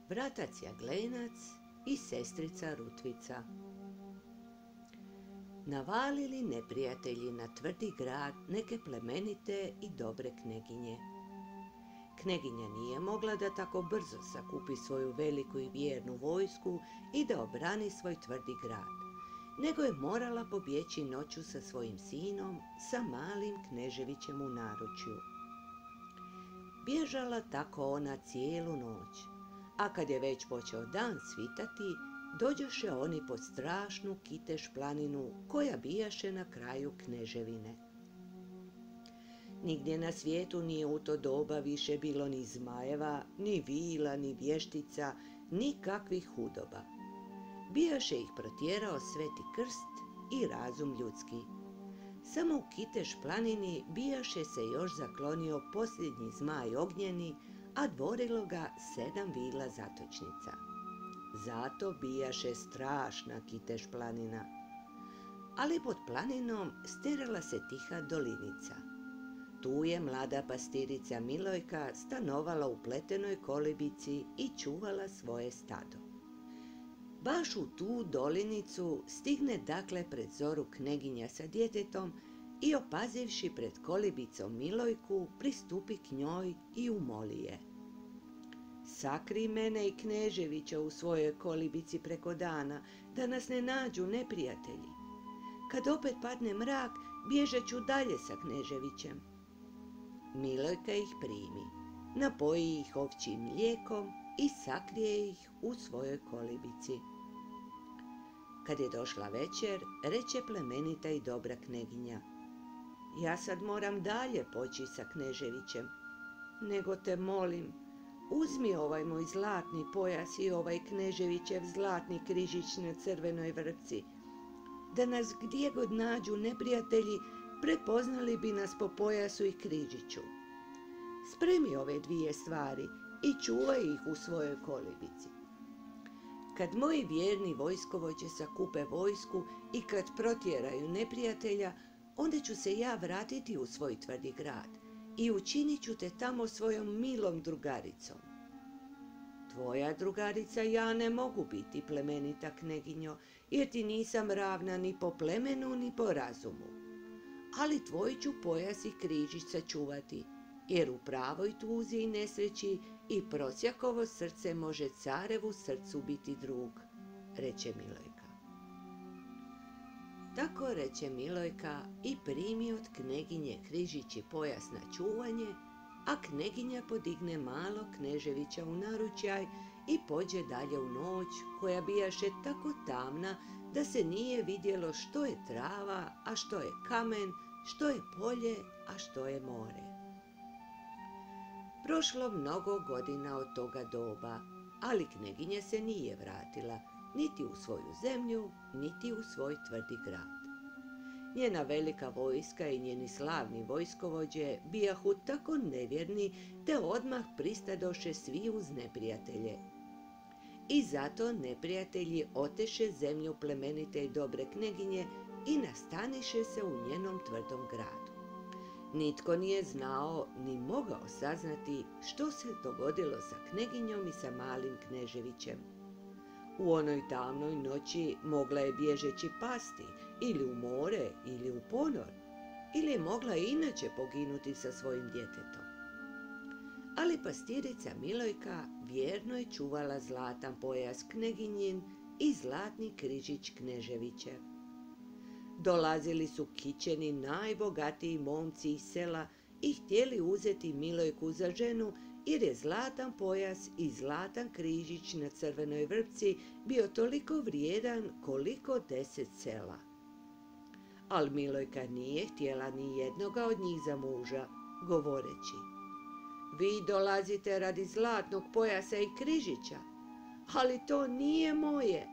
vratac Jaglenac i sestrica Rutvica. Navalili neprijatelji na tvrdi grad neke plemenite i dobre kneginje. Kneginja nije mogla da tako brzo sakupi svoju veliku i vjernu vojsku i da obrani svoj tvrdi grad, nego je morala pobjeći noću sa svojim sinom, sa malim Kneževićem u naručju. Bježala tako ona cijelu noć, a kad je već počeo dan svitati, dođoše oni pod strašnu Kiteš planinu koja bijaše na kraju Kneževine. Nigdje na svijetu nije u to doba više bilo ni zmajeva, ni vila, ni vještica, ni kakvih hudoba. Bijaše ih protjerao Sveti Krst i razum ljudski. Samo u Kiteš planini bijaše se još zaklonio posljednji zmaj ognjeni, a dvorilo ga 7 vila zatočnica. Zato bijaše strašna Kiteš planina. Ali pod planinom sterala se tiha dolinica. Tu je mlada pastirica Milojka stanovala u pletenoj kolibici i čuvala svoje stado. Baš u tu dolinicu stigne dakle pred zoru kneginja sa djetetom i opazivši pred kolibicom Milojku, pristupi k njoj i umoli je: "Sakri mene i Kneževića u svojoj kolibici preko dana, da nas ne nađu neprijatelji. Kad opet padne mrak, bježat ću dalje sa Kneževićem." Milojka ih primi, napoji ih ovčjim mlijekom i sakrije ih u svojoj kolibici. Kad je došla večer, reče plemenita i dobra kneginja: "Ja sad moram dalje poći sa Kneževićem, nego te molim, uzmi ovaj moj zlatni pojas i ovaj Kneževićev zlatni križić na crvenoj vrpci, da nas gdje god nađu neprijatelji, prepoznali bi nas po pojasu i križiću. Spremi ove 2 stvari i čuvaj ih u svojoj kolibici. Kad moji vjerni vojskovođe sakupe vojsku i kad protjeraju neprijatelja, onda ću se ja vratiti u svoj tvrdi grad i učinit ću te tamo svojom milom drugaricom." "Tvoja drugarica ja ne mogu biti, plemenita kneginjo, jer ti nisam ravna ni po plemenu ni po razumu. Ali tvoj ću pojas i križić sačuvati, jer u pravoj tuzi i nesreći i prosjakovo srce može carevu srcu biti drug," reče Milojka. Tako reče Milojka i primi od kneginje križić i pojas na čuvanje, a kneginja podigne malo Kneževića u naručjaj i pođe dalje u noć, koja bijaše tako tamna da se nije vidjelo što je trava, a što je kamen, što je polje, a što je more. Prošlo mnogo godina od toga doba, ali kneginja se nije vratila niti u svoju zemlju, niti u svoj tvrdi grad. Njena velika vojska i njeni slavni vojskovođe bijahu tako nevjerni te odmah pristadoše svi uz neprijatelje. I zato neprijatelji oteše zemlju plemenite i dobre kneginje i nastaniše se u njenom tvrdom gradu. Nitko nije znao ni mogao saznati što se dogodilo sa kneginjom i sa malim Kneževićem. U onoj tamnoj noći mogla je bježeći pasti ili u more ili u ponor, ili je mogla inače poginuti sa svojim djetetom. Ali pastirica Milojka vjerno je čuvala zlatan pojas kneginjin i zlatni križić Kneževićev. Dolazili su kićeni najbogatiji momci iz sela i htjeli uzeti Milojku za ženu, jer je zlatan pojas i zlatan križić na crvenoj vrpci bio toliko vrijedan koliko 10 sela. Ali Milojka nije htjela ni jednoga od njih za muža, govoreći: "Vi dolazite radi zlatnog pojasa i križića, ali to nije moje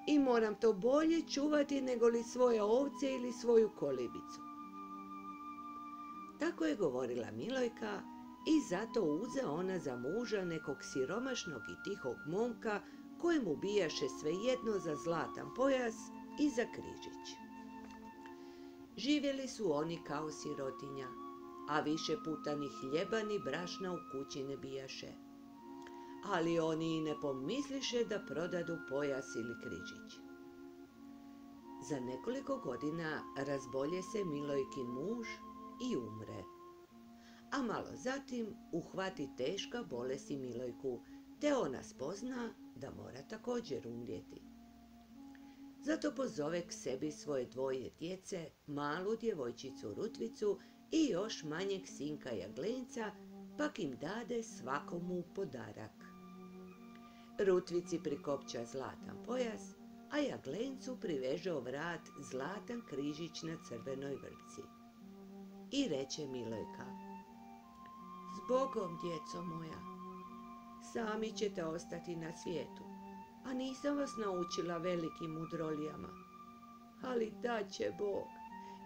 i moram to bolje čuvati nego li svoje ovce ili svoju kolibicu." Tako je govorila Milojka i zato uze ona za muža nekog siromašnog i tihog momka kojemu bijaše svejedno za zlatan pojas i za križić. Živjeli su oni kao sirotinja, a više puta ni hljeba ni brašna u kući ne bijaše. ali oni i ne pomisliše da prodadu pojas ili križić. Za nekoliko godina razbolje se Milojkin muž i umre. A malo zatim uhvati teška bolest i Milojku, te ona spozna da mora također umrijeti. Zato pozove k sebi svoje dvoje djece, malu djevojčicu Rutvicu i još manjeg sinka Jaglenca, pak im dade svakomu podarak. Rutvici prikopča zlatan pojas, a Jaglencu priveže o vrat zlatan križić na crvenoj vrpci. I reče Milojka: "Zbogom, djeco moja, sami ćete ostati na svijetu, a nisam vas naučila velikim mudrolijama. Ali daće Bog,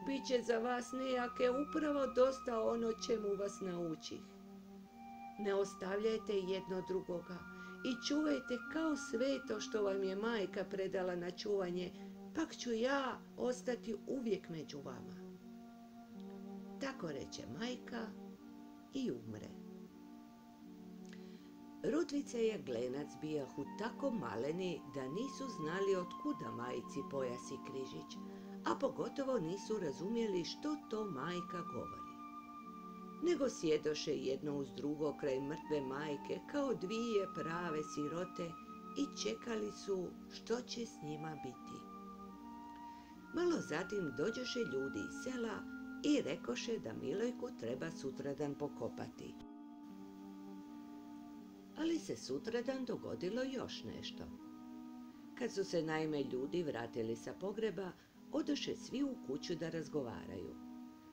bit će za vas nejake upravo dosta ono čemu vas naučih. Ne ostavljajte jedno drugoga i čuvajte kao sveto što vam je majka predala na čuvanje, pak ću ja ostati uvijek među vama." Tako reče majka i umre. Rutvica i Jaglenac bijahu tako maleni da nisu znali otkuda majci pojas i križić, a pogotovo nisu razumjeli što to majka govori. Nego sjedoše jedno uz drugo kraj mrtve majke kao dvije prave sirote i čekali su što će s njima biti. Malo zatim dođoše ljudi iz sela i rekoše da Milojku treba sutradan pokopati. Ali se sutradan dogodilo još nešto. Kad su se naime ljudi vratili sa pogreba, odoše svi u kuću da razgovaraju.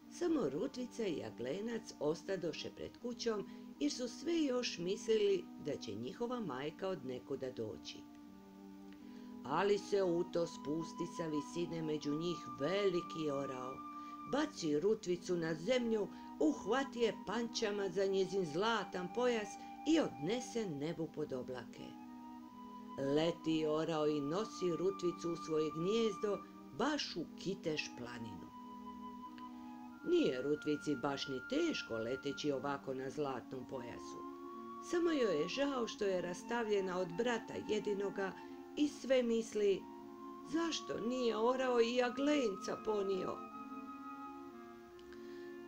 Samo Rutvica i Jaglenac ostadoše pred kućom jer su sve još mislili da će njihova majka od nekuda doći. Ali se u to spusti sa visine među njih veliki orao, baci Rutvicu na zemlju, uhvati je pančama za njezin zlatan pojas i odnese nebu pod oblake. Leti orao i nosi Rutvicu u svoje gnijezdo baš u Kiteš planinu. Nije Rutvici baš ni teško leteći ovako na zlatnom pojasu. Samo joj je žao što je rastavljena od brata jedinoga i sve misli: zašto nije orao i Jaglenca ponio?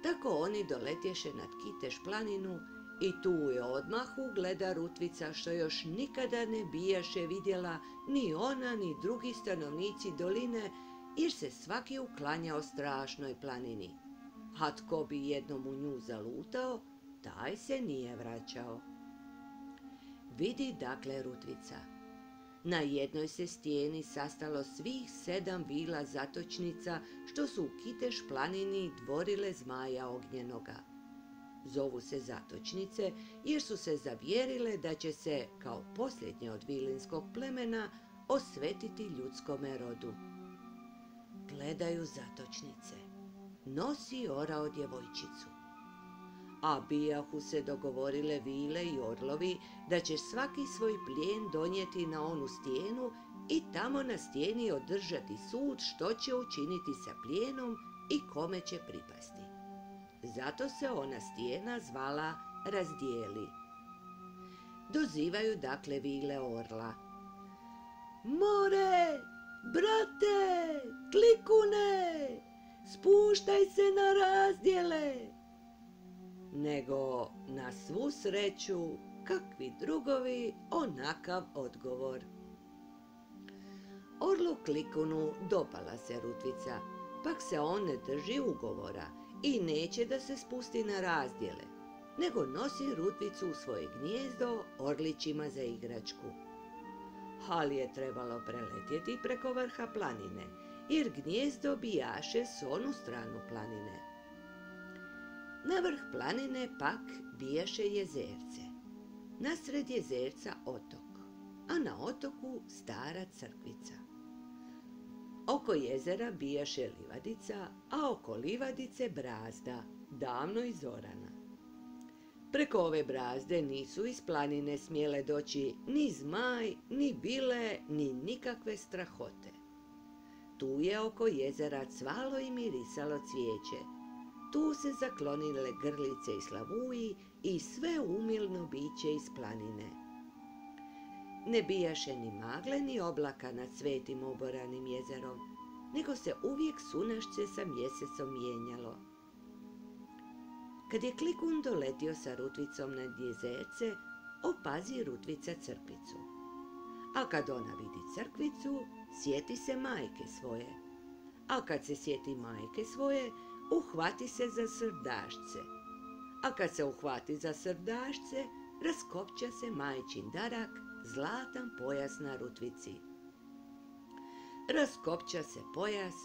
Tako oni doletješe nad Kiteš planinu i tu je odmah ugleda Rutvica što još nikada ne bijaše vidjela ni ona ni drugi stanovnici doline, jer se svaki uklanjao strašnoj planini. A tko bi jednom u nju zalutao, taj se nije vraćao. Vidi dakle Rutvica. Na jednoj se stijeni sastalo svih 7 vila zatočnica što su u Kiteš planini dvorile zmaja ognjenoga. Zovu se zatočnice jer su se zavjerile da će se, kao posljednje od vilinskog plemena, osvetiti ljudskome rodu. Gledaju zatočnice. Nosi orao djevojčicu. A bijahu se dogovorile vile i orlovi da će svaki svoj plijen donijeti na onu stijenu i tamo na stijeni održati sud što će učiniti sa plijenom i kome će pripasti. Zato se ona stijena zvala Razdijeli. Dozivaju dakle vile orla. More, brate, klikune, spuštaj se na razdjele. Nego, na svu sreću, kakvi drugovi, onakav odgovor. Orlu Klikunu dopala se Rutvica, pak se on ne drži ugovora i neće da se spusti na razdjele, nego nosi Rutvicu u svoje gnijezdo orlićima za igračku. Ali je trebalo preletjeti preko vrha planine, jer gnijezdo bijaše s onu stranu planine. Na vrh planine pak bijaše jezerce. Nasred jezerca otok, a na otoku stara crkvica. Oko jezera bijaše livadica, a oko livadice brazda, davno izorana. Preko ove brazde nisu iz planine smjele doći ni zmaj, ni bile, ni nikakve strahote. Tu je oko jezera cvalo i mirisalo cvijeće. Tu se zaklonile grlice i slavuji i sve umilno biće iz planine. Ne bijaše ni magle ni oblaka nad svetim oboranim jezerom, nego se uvijek sunašce sa mjesecom mijenjalo. Kad je Klikun doletio sa Rutvicom nad jezerce, opazi Rutvica crkvicu. A kad ona vidi crkvicu, sjeti se majke svoje. A kad se sjeti majke svoje, uhvati se za srdašce. A kad se uhvati za srdašce, raskopča se majčin darak, zlatan pojas na Rutvici. Raskopča se pojas,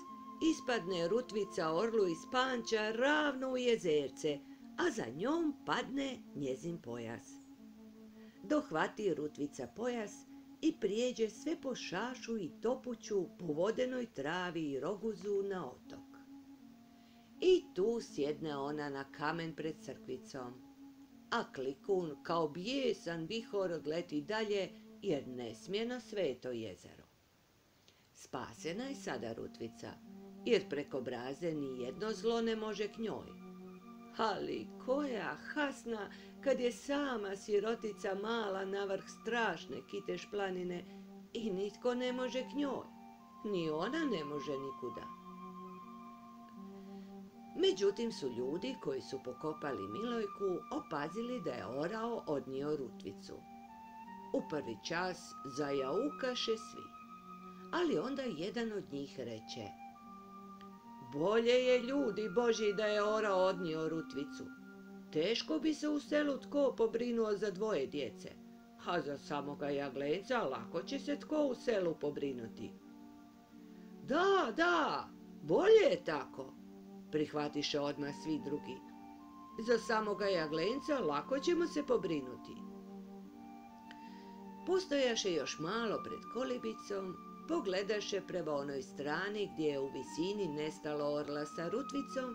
ispadne Rutvica orlu iz panča ravno u jezerce, a za njom padne njezin pojas. Dohvati Rutvica pojas i prijeđe sve po šašu i topuću, po vodenoj travi i roguzu na otok. I tu sjedne ona na kamen pred crkvicom, a Klikun kao bijesan vihor odleti dalje jer ne smije na sveto jezero. Spasena je sada Rutvica, jer preko braze ni jedno zlo ne može k njoj. Ali koja hasna kad je sama sirotica mala na vrh strašne Kiteš planine i nitko ne može k njoj, ni ona ne može nikuda. Međutim su ljudi koji su pokopali Milojku opazili da je orao odnio Rutvicu. U prvi čas zajaukaše svi, ali onda jedan od njih reče: bolje je, ljudi Božji, da je orao odnio Rutvicu. Teško bi se u selu tko pobrinuo za dvoje djece, a za samoga Jaglenca lako će se tko u selu pobrinuti. Da, bolje je tako, prihvatiše odmah svi drugi. Za samoga Jaglenca lako ćemo se pobrinuti. Postojaše još malo pred kolibicom, pogledaše prema onoj strani gdje je u visini nestalo orla sa Rutvicom,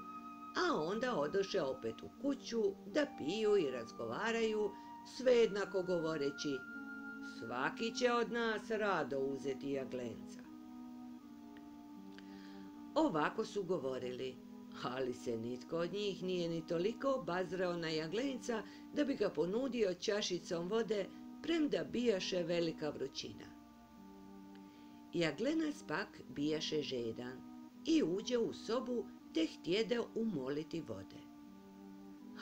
a onda odoše opet u kuću da piju i razgovaraju, sve jednako govoreći: svaki će od nas rado uzeti Jaglenca. Ovako su govorili, ali se nitko od njih nije ni toliko obazrao na Jaglenca da bi ga ponudio čašicom vode, premda bijaše velika vrućina. Jaglenac pak bijaše žedan i uđe u sobu te htjede umoliti vode.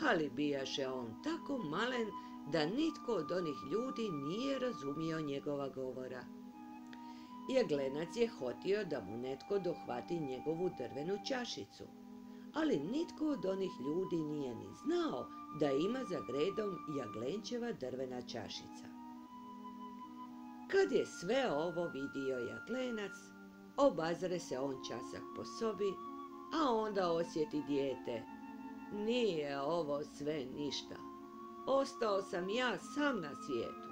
Ali bijaše on tako malen da nitko od onih ljudi nije razumio njegova govora. Jaglenac je hotio da mu netko dohvati njegovu drvenu čašicu, ali nitko od onih ljudi nije ni znao da ima za gredom Jaglenčeva drvena čašica. Kad je sve ovo vidio Jaglenac, obazre se on časak po sobi, a onda osjeti dijete: nije ovo sve ništa, ostao sam ja sam na svijetu.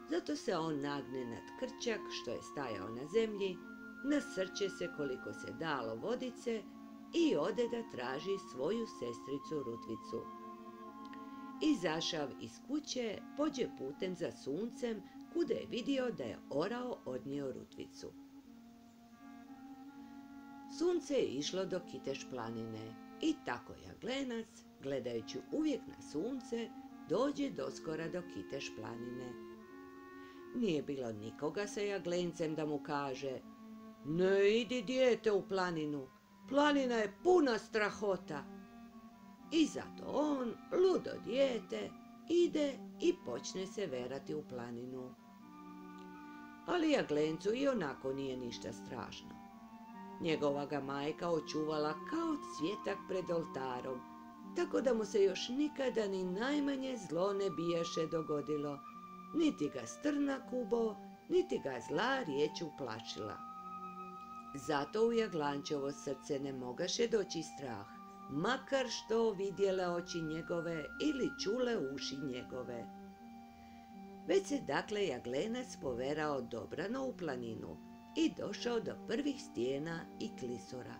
Zato se on nagne nad krčak što je stajao na zemlji, nasrče se koliko se dalo vodice i ode da traži svoju sestricu Rutvicu. Izašav iz kuće, pođe putem za suncem, kuda je vidio da je orao odnio Rutvicu. Sunce je išlo do Kiteš planine i tako Jaglenac, gledajući uvijek na sunce, dođe doskora do Kiteš planine. Nije bilo nikoga sa Jaglencem da mu kaže: ne idi, dijete, u planinu, planina je puna strahota. I zato on, ludo dijete, ide i počne se verati u planinu. Ali Jaglencu i onako nije ništa strašno. Njegova ga majka očuvala kao cvjetak pred oltarom, tako da mu se još nikada ni najmanje zlo ne bijaše dogodilo, niti ga strna kubo, niti ga zla riječ uplašila. Zato u Jaglančevo srce ne mogaše doći strah, makar što vidjele oči njegove ili čule uši njegove. Već se dakle Jaglenac poverao dobrano u planinu i došao do prvih stijena i klisora.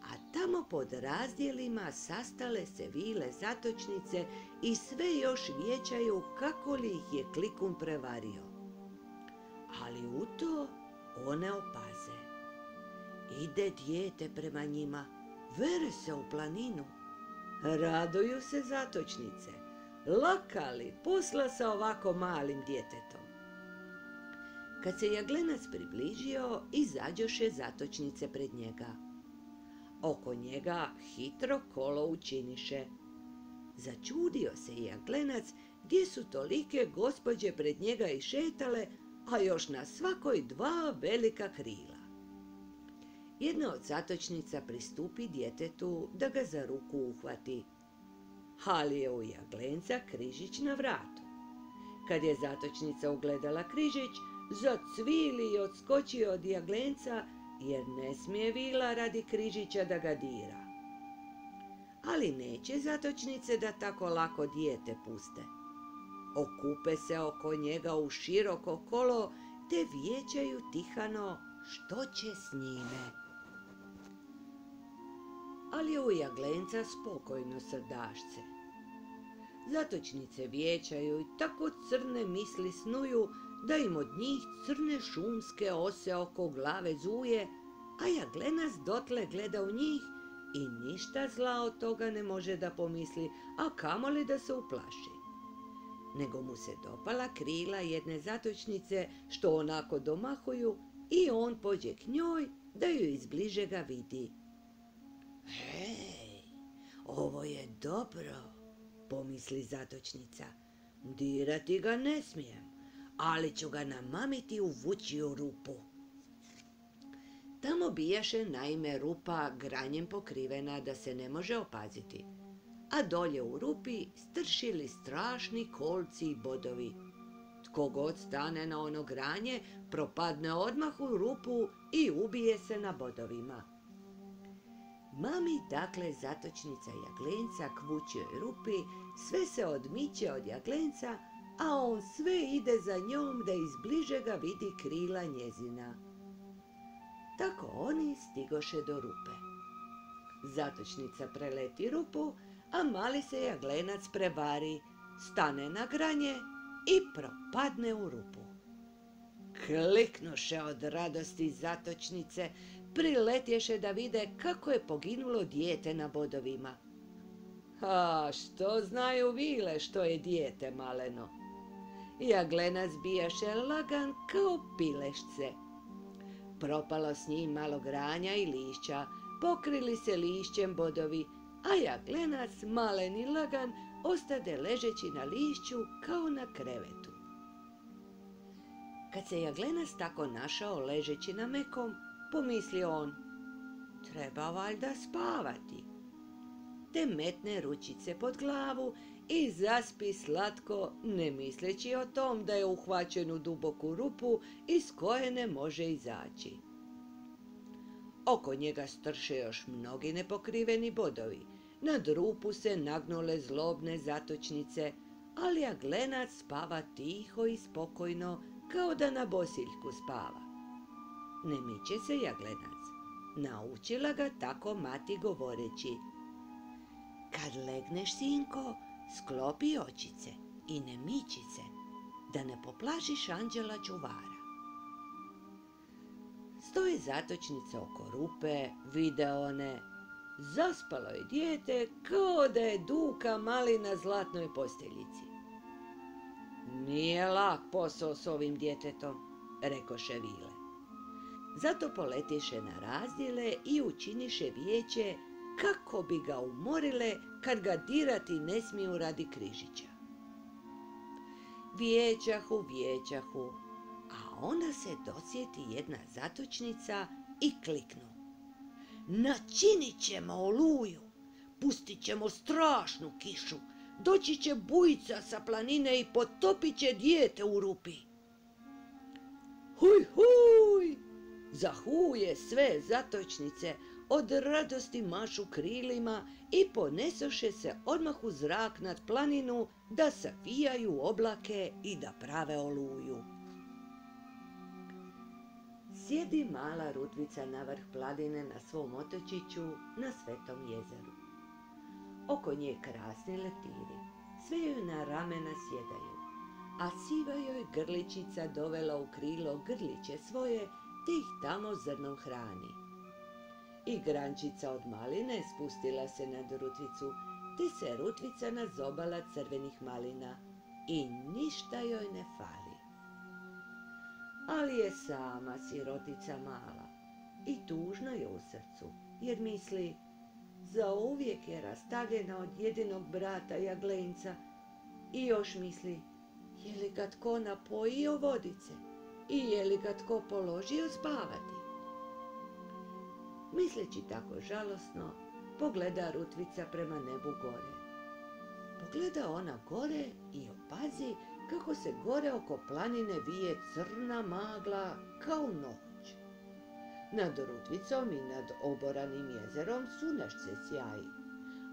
A tamo pod razdjelima sastale se vile zatočnice i sve još vijećaju kako li ih je Klikun prevario. Ali u to one opaze. Ide dijete prema njima, vere se u planinu. Raduju se zatočnice, Lakali posla sa ovako malim djetetom. Kad se jaglenac približio, izađoše zatočnice pred njega. Oko njega hitro kolo učiniše. Začudio se jaglenac gdje su tolike gospođe pred njega išetale, a još na svakoj 2 velika krila. Jedna od zatočnica pristupi djetetu da ga za ruku uhvati, ali je u jaglenca križić na vratu. Kad je zatočnica ugledala križić, zacvili i odskočio od jaglenca, jer ne smije vila radi križića da ga dira. Ali neće zatočnice da tako lako dijete puste. Okupe se oko njega u široko kolo, te vijećaju tihano što će s njime. Ali u jaglenca spokojno srdašce. Zatočnice vijećaju i tako crne misli snuju, da im od njih crne šumske ose oko glave zuje, a jaglenac dotle gleda u njih i ništa zla od toga ne može da pomisli, a kamoli da se uplaši. Nego mu se dopala krila jedne zatočnice što onako domahuju i on pođe k njoj da ju izbliže ga vidi. Hej, ovo je dobro, pomisli zatočnica. Dirati ga ne smijem, ali ću ga namamiti u vučiju rupu. Tamo bijaše naime rupa granjem pokrivena da se ne može opaziti, a dolje u rupi stršili strašni kolci i bodovi. Tko god stane na ono granje, propadne odmah u rupu i ubije se na bodovima. Mami dakle zatočnica jaglenca k vučjoj rupi, sve se odmiče od jaglenca, a on sve ide za njom da izbliže ga vidi krila njezina. Tako oni stigoše do rupe. Zatočnica preleti rupu, a mali se jaglenac prevari, stane na granje i propadne u rupu. Kliknuše od radosti zatočnice, priletješe da vide kako je poginulo dijete na bodovima. A što znaju vile što je dijete maleno? Jaglenac bijaše lagan kao pilešce. Propalo s njim malo granja i lišća, pokrili se lišćem bodovi, a jaglenac, malen i lagan, ostade ležeći na lišću kao na krevetu. Kad se jaglenac tako našao ležeći na mekom, pomislio on, treba valjda spavati. Te metne ručice pod glavu i zaspi slatko, ne misleći o tom da je uhvaćen u duboku rupu iz koje ne može izaći. Oko njega strše još mnogi nepokriveni bodovi, nad rupu se nagnule zlobne zatočnice, ali jaglenac spava tiho i spokojno, kao da na bosiljku spava. Ne miče se jaglenac, naučila ga tako mati govoreći, kad legneš, sinko, sklopi očice i ne miči se, da ne poplašiš anđela čuvara. Stoje zatočnice oko rupe, vide one, zaspalo je dijete kao da je Duka mali na zlatnoj posteljici. Nije lak posao s ovim djetetom, rekoše vile. Zato poletiše na razdjele i učiniše vijeće kako bi ga umorile kad ga dirati ne smiju radi križića. Vijećahu, a onda se dosjeti jedna zatočnica i kliknu. Načinit ćemo oluju, pustit ćemo strašnu kišu, doći će bujica sa planine i potopit će dijete u rupi. Huj, huj, zahuje sve zatočnice, od radosti mašu krilima i ponesoše se odmah u zrak nad planinu da savijaju oblake i da prave oluju. Sjedi mala Rutvica na vrh planine na svom otočiću na Svetom jezeru. Oko nje krasni leptiri, sve joj na ramena sjedaju, a siva joj grličica dovela u krilo grliće svoje, te ih tamo zrnom hrani. I grančica od maline spustila se nad Rutvicu te se Rutvica nazobala crvenih malina i ništa joj ne fali. Ali je sama sirotica mala i tužno je u srcu, jer misli, zauvijek je rastavljena od jedinog brata Jaglenca i još misli, je li ga tko napojio vodice i je li ga tko položio spavati. Misleći tako žalosno, pogleda Rutvica prema nebu gore. Pogleda ona gore i opazi kako se gore oko planine vije crna magla kao noć. Nad Rutvicom i nad oboranim jezerom sunaš se sjaji,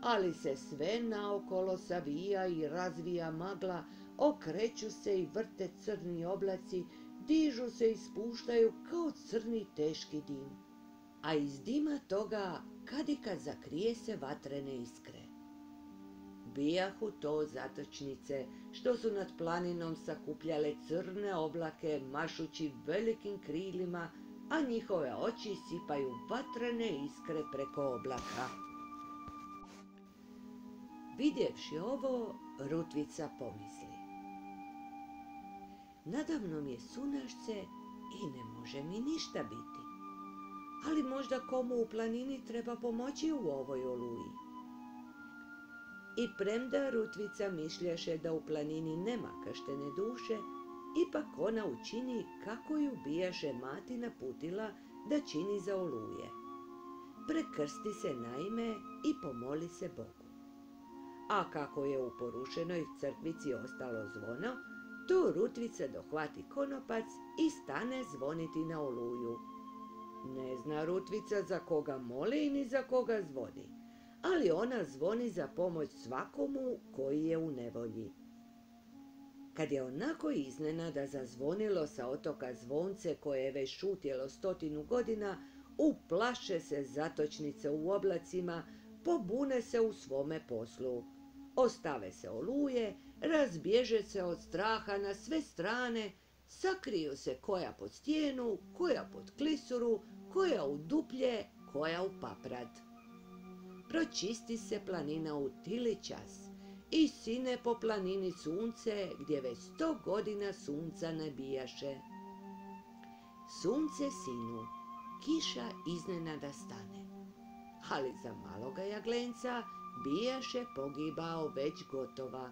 ali se sve naokolo savija i razvija magla, okreću se i vrte crni oblaci, dižu se i spuštaju kao crni teški dim, a iz dima toga kadikad zakrije se vatrene iskre. Bijahu to zatočnice što su nad planinom sakupljale crne oblake mašući velikim krilima, a njihove oči sipaju vatrene iskre preko oblaka. Vidjevši ovo, Rutvica pomisli, nadamnom je sunašce i ne može mi ništa biti, ali možda komu u planini treba pomoći u ovoj oluji. I premda Rutvica mišljaše da u planini nema krštene duše, ipak ona učini kako ju bijaše mati naputila da čini za oluje. Prekrsti se naime i pomoli se Bogu. A kako je u porušenoj crkvici ostalo zvono, to Rutvica dohvati konopac i stane zvoniti na oluju. Ne zna Rutvica za koga moli ni za koga zvoni, ali ona zvoni za pomoć svakomu koji je u nevolji. Kad je onako iznenada zazvonilo sa otoka zvonce koje je već šutjelo 100 godina, uplaše se zatočnice u oblacima, pobune se u svome poslu. Ostave se oluje, razbježe se od straha na sve strane, sakriju se koja pod stijenu, koja pod klisuru, koja u duplje, koja u paprad. Pročisti se planina u tili čas i sine po planini sunce gdje već 100 godina sunca ne bijaše. Sunce sinu, kiša iznenada stane, ali za maloga Jaglenca bijaše pogibao već gotova.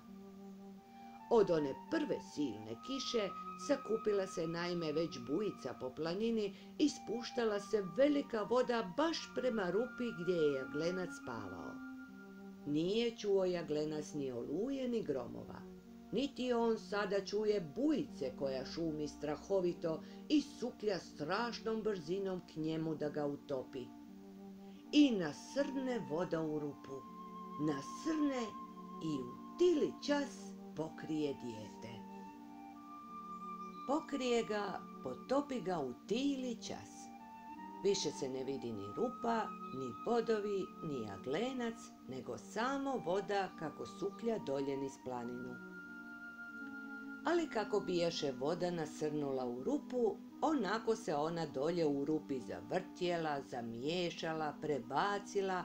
Od one prve silne kiše sakupila se naime već bujica po planini i spuštala se velika voda baš prema rupi gdje je Jaglenac spavao. Nije čuo Jaglenac ni oluje ni gromova, niti on sada čuje bujice koja šumi strahovito i suklja strašnom brzinom k njemu da ga utopi. I nasrne voda u rupu, nasrne i u tili čas pokrije dijete. Pokrije ga, potopi ga u tili čas. Više se ne vidi ni rupa, ni bodovi, ni Jaglenac, nego samo voda kako suklja dolje niz planinu. Ali kako bijaše voda nasrnula u rupu, onako se ona dolje u rupi zavrtjela, zamiješala, prebacila,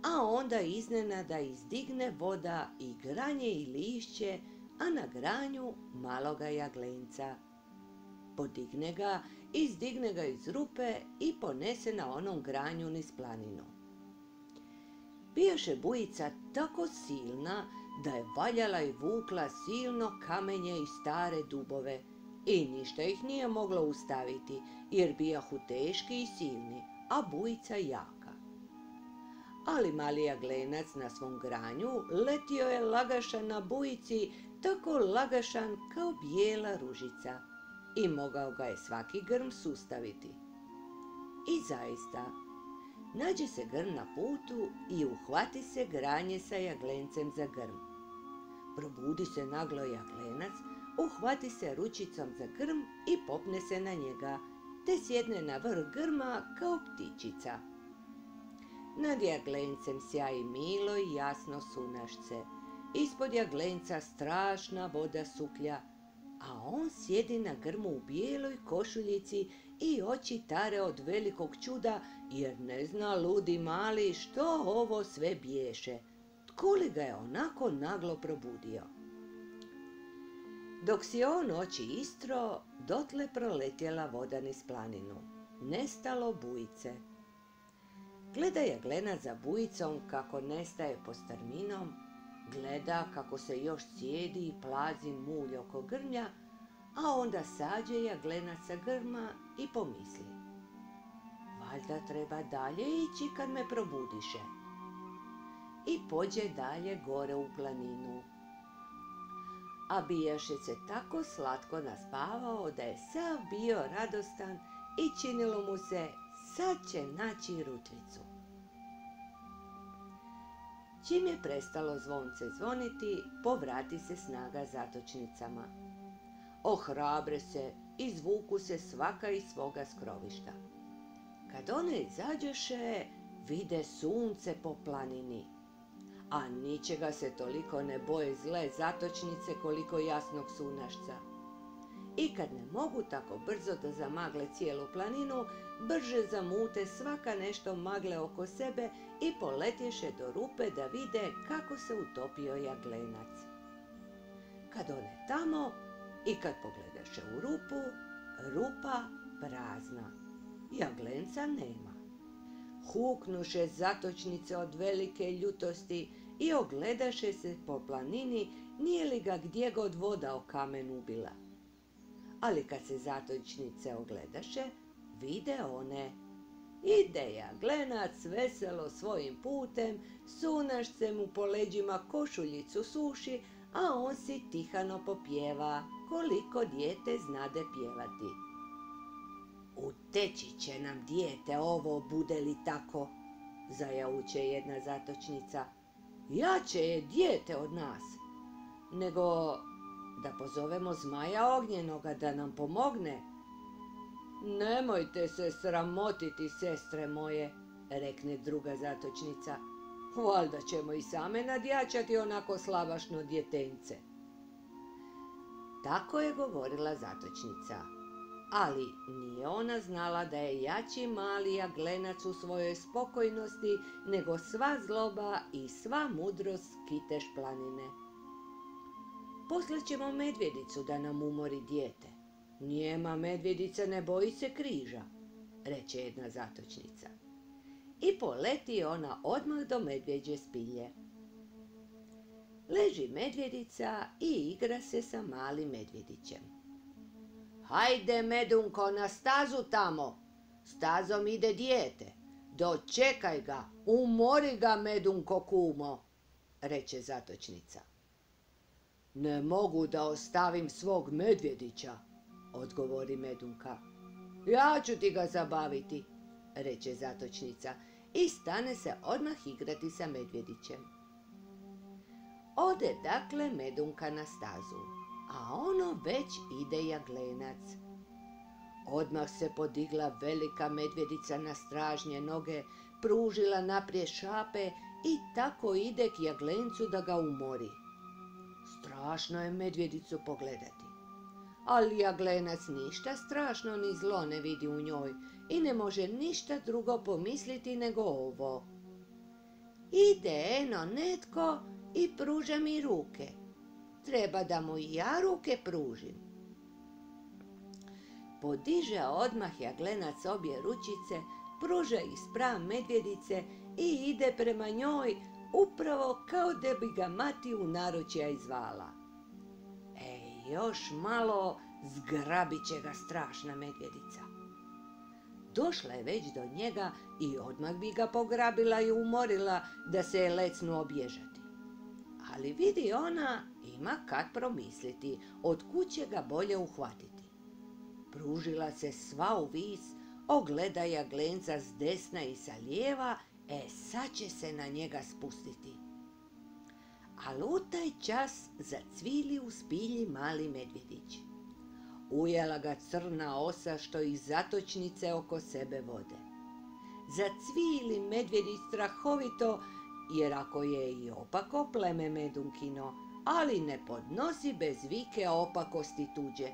a onda iznenada izdigne voda i granje i lišće, a na granju maloga Jaglenca. Podigne ga, izdigne ga iz rupe i ponese na onom granju niz planinu. Bijaše bujica tako silna da je valjala i vukla silno kamenje i stare dubove i ništa ih nije moglo ustaviti, jer bijahu teški i silni, a bujica jaka. Ali mali Jaglenac na svom granju letio je lagašan na bujici, tako lagašan kao bijela ružica, i mogao ga je svaki grm sustaviti. I zaista, nađe se grm na putu i uhvati se granje sa Jaglencem za grm. Probudi se naglo Jaglenac, uhvati se ručicom za grm i popne se na njega, te sjedne na vrh grma kao ptičica. Nad Jaglencem sjaji milo i jasno sunašce, ispod Jaglenca strašna voda suklja, a on sjedi na grmu u bijeloj košuljici i oči tare od velikog čuda, jer ne zna ludi mali što ovo sve biješe, Otkuli ga je onako naglo probudio. Dok si on oči istro, dotle proletjela voda niz planinu. Nestalo bujice. Gleda jaglenac za bujicom kako nestaje po strminom, gleda kako se još cijedi i plazi mulj oko grmlja, a onda sađe jaglenac sa grma i pomisli: valjda treba dalje ići kad me probudiše. I pođe dalje gore u planinu. A bijaše se tako slatko naspavao da je sav bio radostan i činilo mu se sad će naći rutvicu. Čim je prestalo zvonce zvoniti, povrati se snaga zatočnicama. Ohrabre se, izvuku se svaka iz svoga skrovišta. Kad one izađoše, vide sunce po planini, a ničega se toliko ne boje zle zatočnice koliko jasnog sunašca. I kad ne mogu tako brzo da zamagle cijelu planinu, brže zamute svaka nešto magle oko sebe i poletješe do rupe da vide kako se utopio jaglenac. Kad one tamo i kad pogledaše u rupu, rupa prazna, jaglenca nema. Huknuše zatočnice od velike ljutosti i ogledaše se po planini, nije li ga gdje god voda o kamen ubila. Ali kad se zatočnice ogledaše, vide one. Ide jaglenac veselo svojim putem, sunašce mu po leđima košuljicu suši, a on si tihano popjeva, koliko dijete znade pjevati. Uteći će nam dijete ovo, bude li tako, zajauče jedna zatočnica. Jače je dijete od nas, nego da pozovemo zmaja ognjenoga da nam pomogne. Nemojte se sramotiti, sestre moje, rekne druga zatočnica. Valjda ćemo i same nadjačati onako slabašno djetence. Tako je govorila zatočnica, ali nije ona znala da je jači mali jaglenac u svojoj spokojnosti nego sva zloba i sva mudrost Kiteš planine. Poslat ćemo medvjedicu da nam umori dijete. Njema medvjedica ne boji se križa, reče jedna zatočnica. I poleti ona odmah do medvjeđe spilje. Leži medvjedica i igra se sa malim medvjedićem. Hajde, Medunko, na stazu tamo, stazom ide dijete, dočekaj ga, umori ga, Medunko kumo, reče zatočnica. Ne mogu da ostavim svog medvjedića, odgovori Medunka. Ja ću ti ga zabaviti, reče zatočnica i stane se odmah igrati sa medvjedićem. Ode dakle Medunka na stazu, a ono već ide jaglenac. Odmah se podigla velika medvjedica na stražnje noge, pružila naprijed šape i tako ide k jaglencu da ga umori. Strašno je medvjedicu pogledati, ali jaglenac ništa strašno ni zlo ne vidi u njoj i ne može ništa drugo pomisliti nego ovo. Ide eno netko i pruža mi ruke. Treba da mu i ja ruke pružim. Podiže odmah jaglenac obje ručice, pruža ih spram medvjedice i ide prema njoj upravo kao da bi ga mati u naručja izvala. Još malo zgrabit će ga strašna medvjedica. Došla je već do njega i odmah bi ga pograbila i umorila da se je lecnu obježati. Ali vidi ona, ima kad promisliti, od kud će ga bolje uhvatiti. Pružila se sva u vis, ogleda jaglenca s desna i sa lijeva, sad će se na njega spustiti. Ali u taj čas zacvili u spilji mali medvjedić. Ujela ga crna osa što ih zatočnice oko sebe vode. Zacvili medvjedić strahovito, jer ako je i opako pleme Medunkino, ali ne podnosi bez vike opakosti tuđe.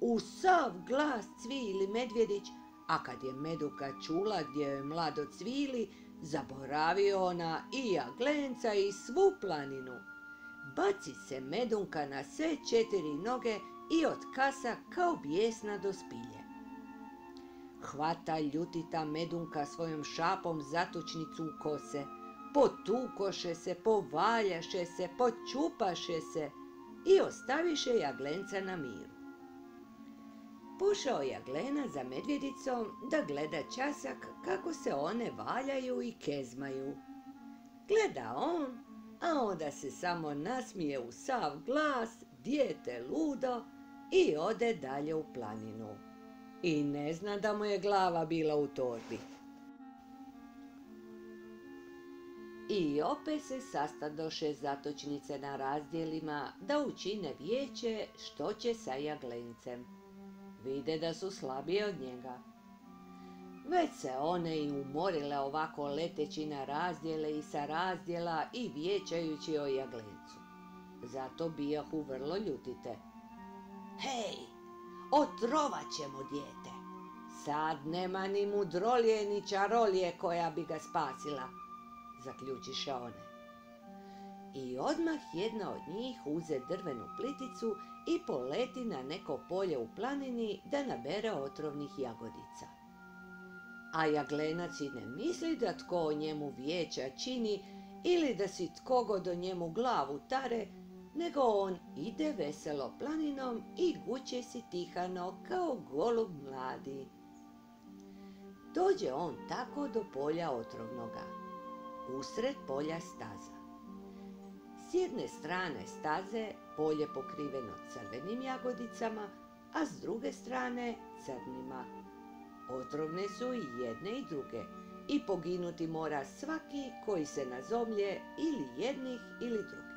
U sav glas cvili medvjedić, a kad je Medunka čula gdje joj mlado cvili, Zaboravio ona i jaglenca i svu planinu. Baci se Medunka na sve 4 noge i otkasa kao bijesna do spilje. Hvata ljutita Medunka svojom šapom zatočnicu u kose. Potukoše se, povaljaše se, počupaše se i ostaviše jaglenca na miru. Pošao jaglena za medvjedicom da gleda časak kako se one valjaju i kezmaju. Gleda on, a onda se samo nasmije u sav glas, dijete ludo, i ode dalje u planinu. I ne zna da mu je glava bila u torbi. I opet se sastadoše zatočnice na razdjelima da učine vijeće što će sa jaglencem. Vide da su slabije od njega. Već se one i umorile ovako leteći na razdjele i sa razdjela i vijećajući o jaglencu. Zato bijahu vrlo ljutite. Hej, otrovat ćemo dijete. Sad nema ni mudrolije ni čarolije koja bi ga spasila, zaključiše one. I odmah jedna od njih uze drvenu pliticu i poleti na neko polje u planini da nabere otrovnih jagodica. A jaglenac i ne misli da tko o njemu vijeća čini ili da si tko god o njemu glavu tare, nego on ide veselo planinom i guće si tihano kao golub mladi. Dođe on tako do polja otrovnoga. Usred polja staza. S jedne strane staze polje pokriveno crvenim jagodicama, a s druge strane crnima. Otrovne su i jedne i druge i poginuti mora svaki koji se nazomlje ili jednih ili drugih.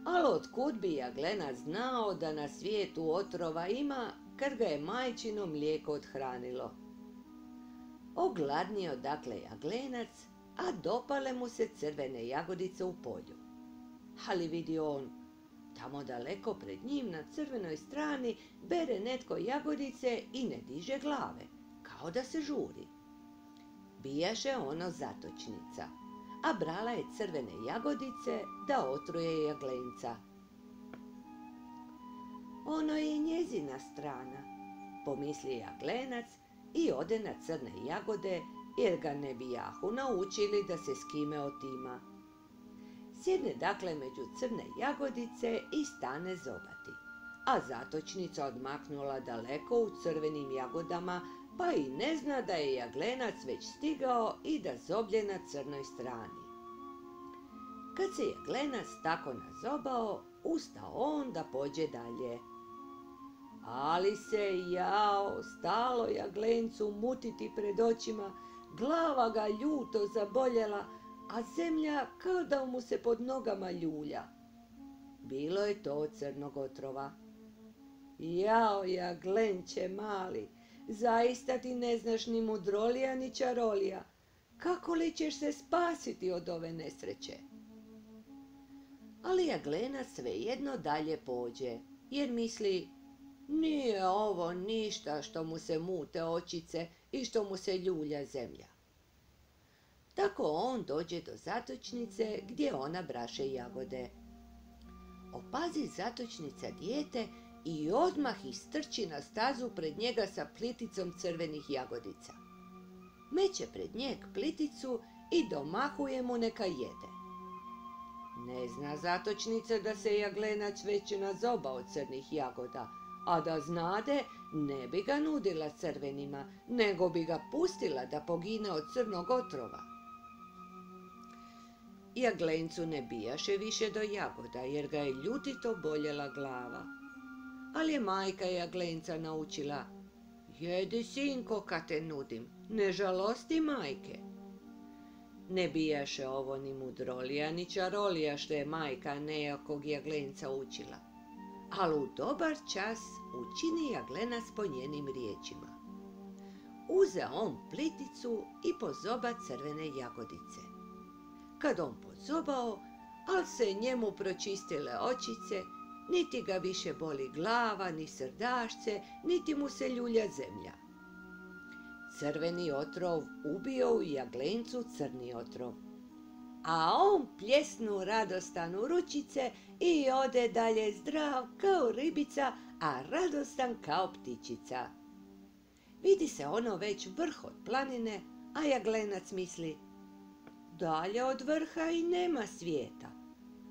Ali otkud bi jaglena znao da na svijetu otrova ima kad ga je majčino mlijeko othranilo? Ogladnio dakle jaglenac, a dopale mu se crvene jagodice u polju. Ali vidi on, tamo daleko pred njim na crvenoj strani bere netko jagodice i ne diže glave, kao da se žuri. Bijaše ono zatočnica, a brala je crvene jagodice da otruje jaglenca. Ono je njezina strana, pomisli jaglenac i ode na crne jagode, jer ga ne bijahu naučili da se s kime otima. Sjedne dakle među crne jagodice i stane zobati, a zatočnica odmaknula daleko u crvenim jagodama, pa i ne zna da je jaglenac već stigao i da zoblje na crnoj strani. Kad se jaglenac tako nazobao, ustao on da pođe dalje. Ali se jao stalo jaglencu mutiti pred očima, glava ga ljuto zaboljela, a zemlja kao da mu se pod nogama ljulja. Bilo je to od crnog otrova. Jao, jaglenče mali, zaista ti ne znaš ni mudrolija ni čarolija. Kako li ćeš se spasiti od ove nesreće? Ali jaglena svejedno dalje pođe, jer misli, nije ovo ništa što mu se mute očice i što mu se ljulja zemlja. Tako on dođe do zatočnice gdje ona braše jagode. Opazi zatočnica dijete i odmah istrči na stazu pred njega sa pliticom crvenih jagodica. Meće pred njeg pliticu i domahuje mu neka jede. Ne zna zatočnica da se jaglenac već nazobao od crnih jagoda, a da znade ne bi ga nudila crvenima, nego bi ga pustila da pogine od crnog otrova. Jaglencu ne bijaše više do jagoda, jer ga je ljutito boljela glava. Ali je majka jaglenca naučila, jedi sinko kad te nudim, ne žalosti majke. Ne bijaše ovo ni mudrolija ni čarolija što je majka nejakog jaglenca učila, ali u dobar čas učini jaglenac po njenim riječima. Uze on pliticu i pozoba crvene jagodice. Kad on pozobao, al se njemu pročistile očice, niti ga više boli glava, ni srdašce, niti mu se ljulja zemlja. Crveni otrov ubio u jaglencu crni otrov. A on pljesnu radostan u ručice i ode dalje zdrav kao ribica, a radostan kao ptičica. Vidi se ono već vrh od planine, a jaglenac misli: dalje od vrha i nema svijeta.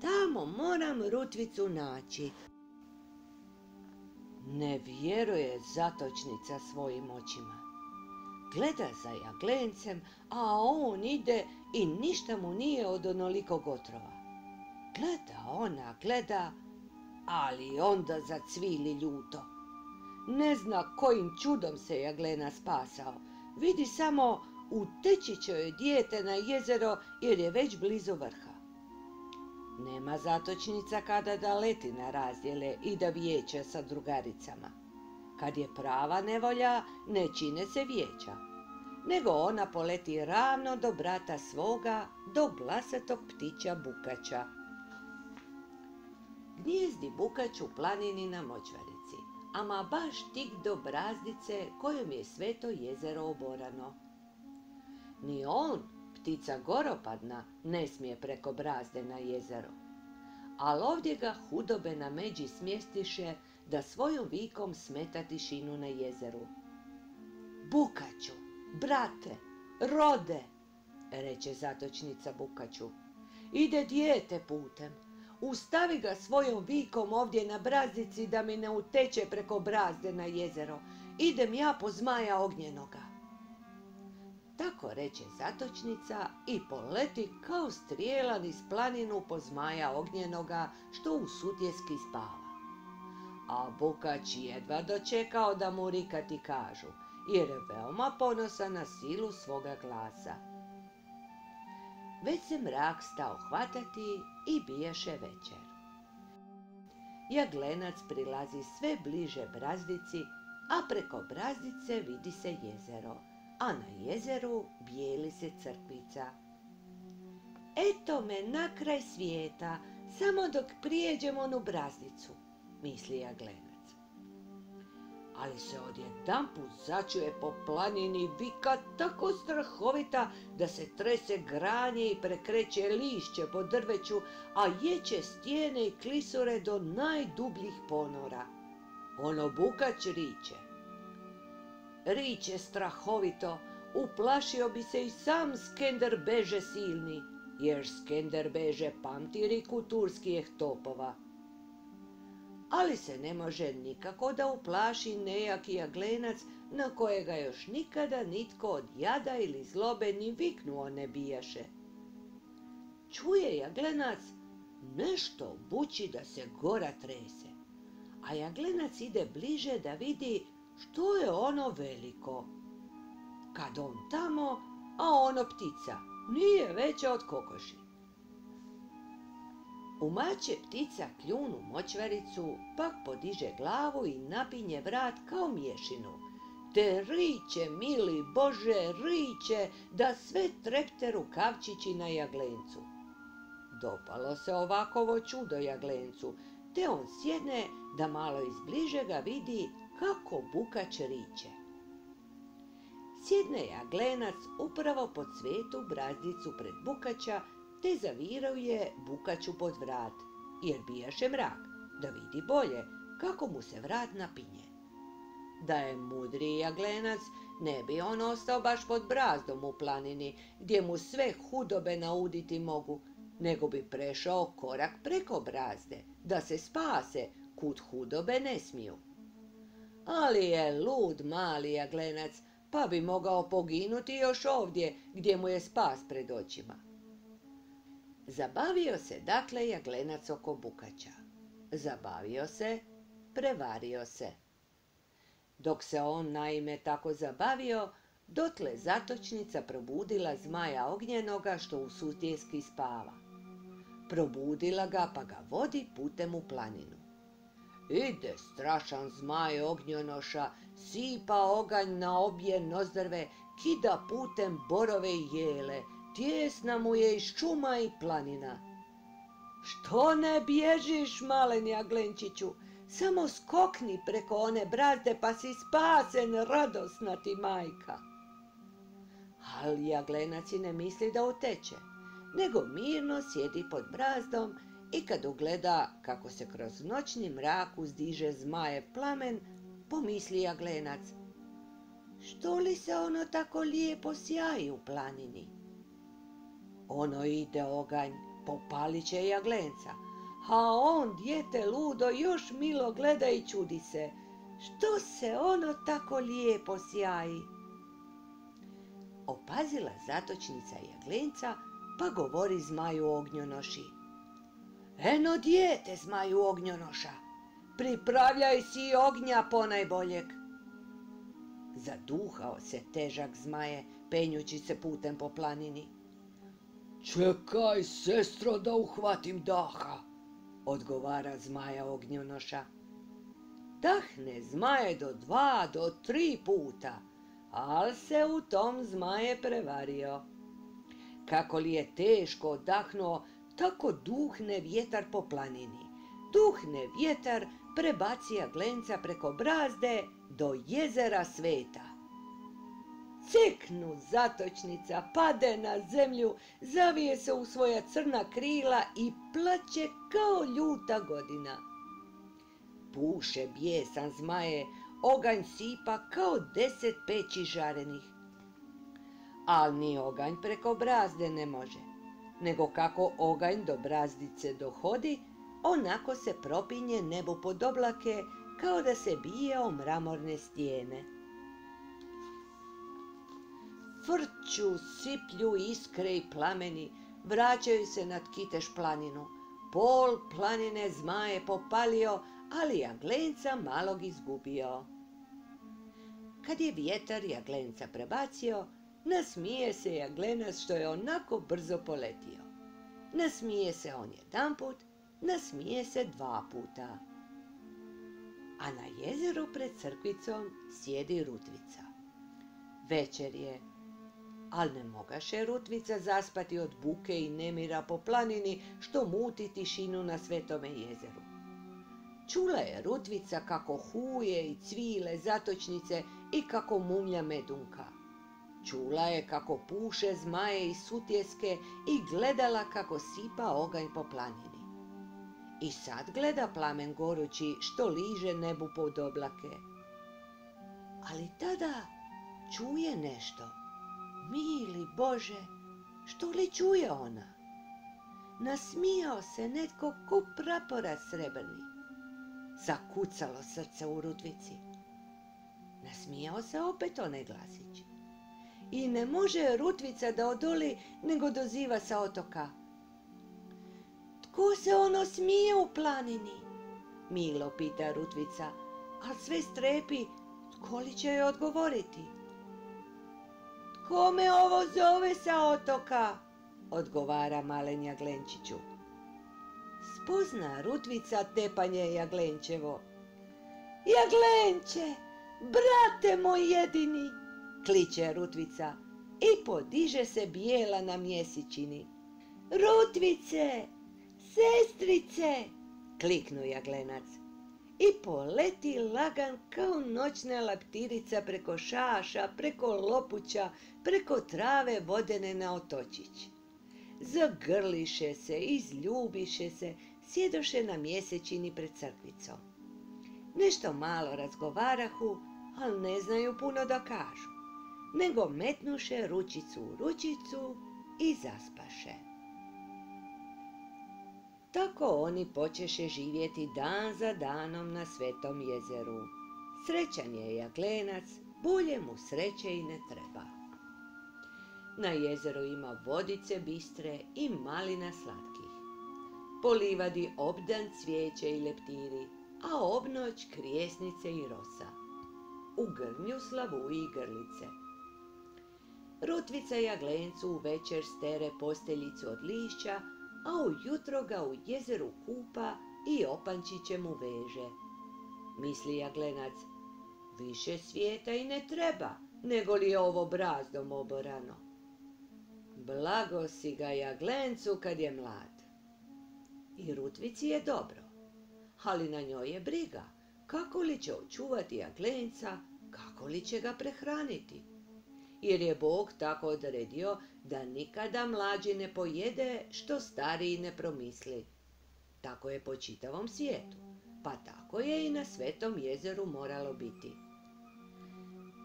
Tamo moram Rutvicu naći. Ne vjeruje zatočnica svojim očima. Gleda za jaglencem, a on ide i ništa mu nije od onolikog otrova. Gleda, ali onda zacvili ljuto. Ne zna kojim čudom se jaglena spasao. Vidi samo uteći će joj dijete na jezero jer je već blizu vrha. Nema zatočnica kada da leti na razdjele i da vijeća sa drugaricama. Kad je prava nevolja, ne čine se vijeća, nego ona poleti ravno do brata svoga, do glasatog ptića Bukača. Gnijezdi Bukač u planini na močvarici, ama baš tik do brazdice kojom je sveto jezero oborano. Ni on, ptica goropadna, ne smije preko brazde na jezero, ali ovdje ga hudobe na međi smjestiše da svojom vikom smeta tišinu na jezeru. Bukaču, brate, rode, reče zatočnica Bukaču, ide dijete putem. Ustavi ga svojom vikom ovdje na brazdici da mi ne uteče preko brazde na jezero. Idem ja po zmaja ognjenoga. Tako reče zatočnica i poleti kao strijela niz planinu po zmaja ognjenoga što u sutjeski spava. A Bukač jedva dočekao da mu rikati kažu, jer je veoma ponosan na silu svoga glasa. Već se mrak stao hvatati i bijaše večer. Jaglenac prilazi sve bliže brazdici, a preko brazdice vidi se jezero, a na jezeru bijeli se crkvica. Eto me na kraj svijeta, samo dok prijeđem onu brazdicu, misli jaglenac. Ali se odjedanput začuje po planini vika tako strahovita da se trese granje i prekreće lišće po drveću, a ječe stijene i klisure do najdubljih ponora. Ono Bukač riče. Riče strahovito, uplašio bi se i sam Skenderbeže silni, jer Skenderbeže pamti riku turskih topova. Ali se ne može nikako da uplaši nejaki jaglenac na kojega još nikada nitko od jada ili zlobe ni viknuo ne bijaše. Čuje jaglenac nešto buči da se gora trese, a jaglenac ide bliže da vidi što je ono veliko. Kad on tamo, a ono ptica, nije veća od kokoši. Umače ptica kljun u močvaricu, pak podiže glavu i napinje vrat kao mješinu, te riče, mili Bože, riče, da sve trepte rukavčići na jaglencu. Dopalo se ovakovo čudo jaglencu, te on sjedne da malo izbliže ga vidi kako Bukač riče. Sjedne jaglenac upravo pod svetu brazdicu pred Bukača, te zaviruje Bukaču pod vrat, jer bijaše mrak, da vidi bolje kako mu se vrat napinje. Da je mudri jaglenac, ne bi on ostao baš pod brazdom u planini, gdje mu sve hudobe nauditi mogu, nego bi prešao korak preko brazde, da se spase, kud hudobe ne smiju. Ali je lud mali jaglenac, pa bi mogao poginuti još ovdje, gdje mu je spas pred očima. Zabavio se dakle jaglenac oko Bukača. Zabavio se, prevario se. Dok se on naime tako zabavio, dotle zatočnica probudila zmaja ognjenoga što u sutjeski spava. Probudila ga pa ga vodi putem u planinu. Ide strašan zmaj ognjenoša, sipa oganj na obje nozdrve, kida putem borove i jele, tijesna mu je i šuma i planina. Što ne bježiš, malen jaglenčiću, samo skokni preko one brazde pa si spasen, radosna ti majka. ali jaglenac i ne misli da uteče, nego mirno sjedi pod brazdom i kad ugleda kako se kroz noćni mrak uzdiže zmajev plamen, pomisli jaglenac: što li se ono tako lijepo sjaji u planini? Ono ide oganj, popalit će jaglenca, a on, dijete ludo, još milo gleda i čudi se: što se ono tako lijepo sjaji? Opazila zatočnica jaglenca, pa govori zmaju ognjonoši: eno dijete, zmaju ognjonoša, pripravljaj si ognja ponajboljeg. Zaduhao se težak zmaje, penjući se putem po planini. Čekaj, sestro, da uhvatim daha, odgovara zmaja ognjonoša. Dahne zmaje do 2 do 3 puta, al se u tom zmaje prevario. Kako li je teško odahnuo, tako duhne vjetar po planini. Duhne vjetar, prebaci jaglenca preko brazde do jezera Sveta. Ceknu zatočnica, pade na zemlju, zavije se u svoja crna krila i plače kao ljuta godina. Puše bijesan zmaje, oganj sipa kao 10 peći žarenih. Al ni oganj preko brazde ne može, nego kako oganj do brazdice dohodi, onako se propinje nebu pod oblake, kao da se bije o mramorne stijene. Frču, siplju iskre i plameni, vraćaju se nad Kiteš planinu. Pol planine zmaje popalio, ali jaglenca malog izgubio. Kad je vjetar jaglenca prebacio, nasmije se jaglenac što je onako brzo poletio. Nasmije se on jedanput, nasmije se 2 puta. A na jezeru pred crkvicom sjedi Rutvica. Večer je, al ne mogaše Rutvica zaspati od buke i nemira po planini što muti tišinu na Svetome jezeru. Čula je Rutvica kako huje i cvile zatočnice i kako mumlja medunka. Čula je kako puše zmaje i sutjeske i gledala kako sipa oganj po planini. I sad gleda plamen gorući što liže nebu pod oblake. Ali tada čuje nešto. Mili Bože, što li čuje ona? Nasmijao se netko ko praporac srebrni. Zakucalo srce u Rutvici. Nasmijao se opet onaj glasić. I ne može Rutvica da odoli, nego doziva sa otoka: tko se ono smije u planini? Milo pita Rutvica, al sve strepi, tko li će joj odgovoriti? Tko me ovo zove sa otoka? Odgovara malen jaglenčiću. Spozna Rutvica tepanje jaglenčevo. Jaglenče, brate moj jedini, kliče Rutvica i podiže se bijela na mjesečini. Rutvice, sestrice, kliknu jaglenac i poleti lagan kao noćna laptirica preko šaša, preko lopuća, preko trave vodene na otočić. Zagrliše se, izljubiše se, sjedoše na mjesečini pred crkvicom. Nešto malo razgovarahu, ali ne znaju puno da kažu, nego metnuše ručicu u ručicu i zaspaše. Tako oni počeše živjeti dan za danom na Svetom jezeru. Srećan je jaglenac, bolje mu sreće i ne treba. Na jezeru ima vodice bistre i malina slatkih. Po livadi obdan cvijeće i leptiri, a obnoć krijesnice i rosa. U grmlju slavuji i grlice. Rutvica jaglencu u večer stere posteljicu od lišća, a ujutro ga u jezeru kupa i opančiće mu veže. Misli jaglenac, više svijeta i ne treba, nego li je ovo brazdom oborano. Blago si ga jaglencu kad je mlad. I Rutvici je dobro, ali na njoj je briga, kako li će očuvati jaglenca, kako li će ga prehraniti. jer je Bog tako odredio da nikada mlađi ne pojede što stariji ne promisli. Tako je po čitavom svijetu, pa tako je i na Svetom jezeru moralo biti.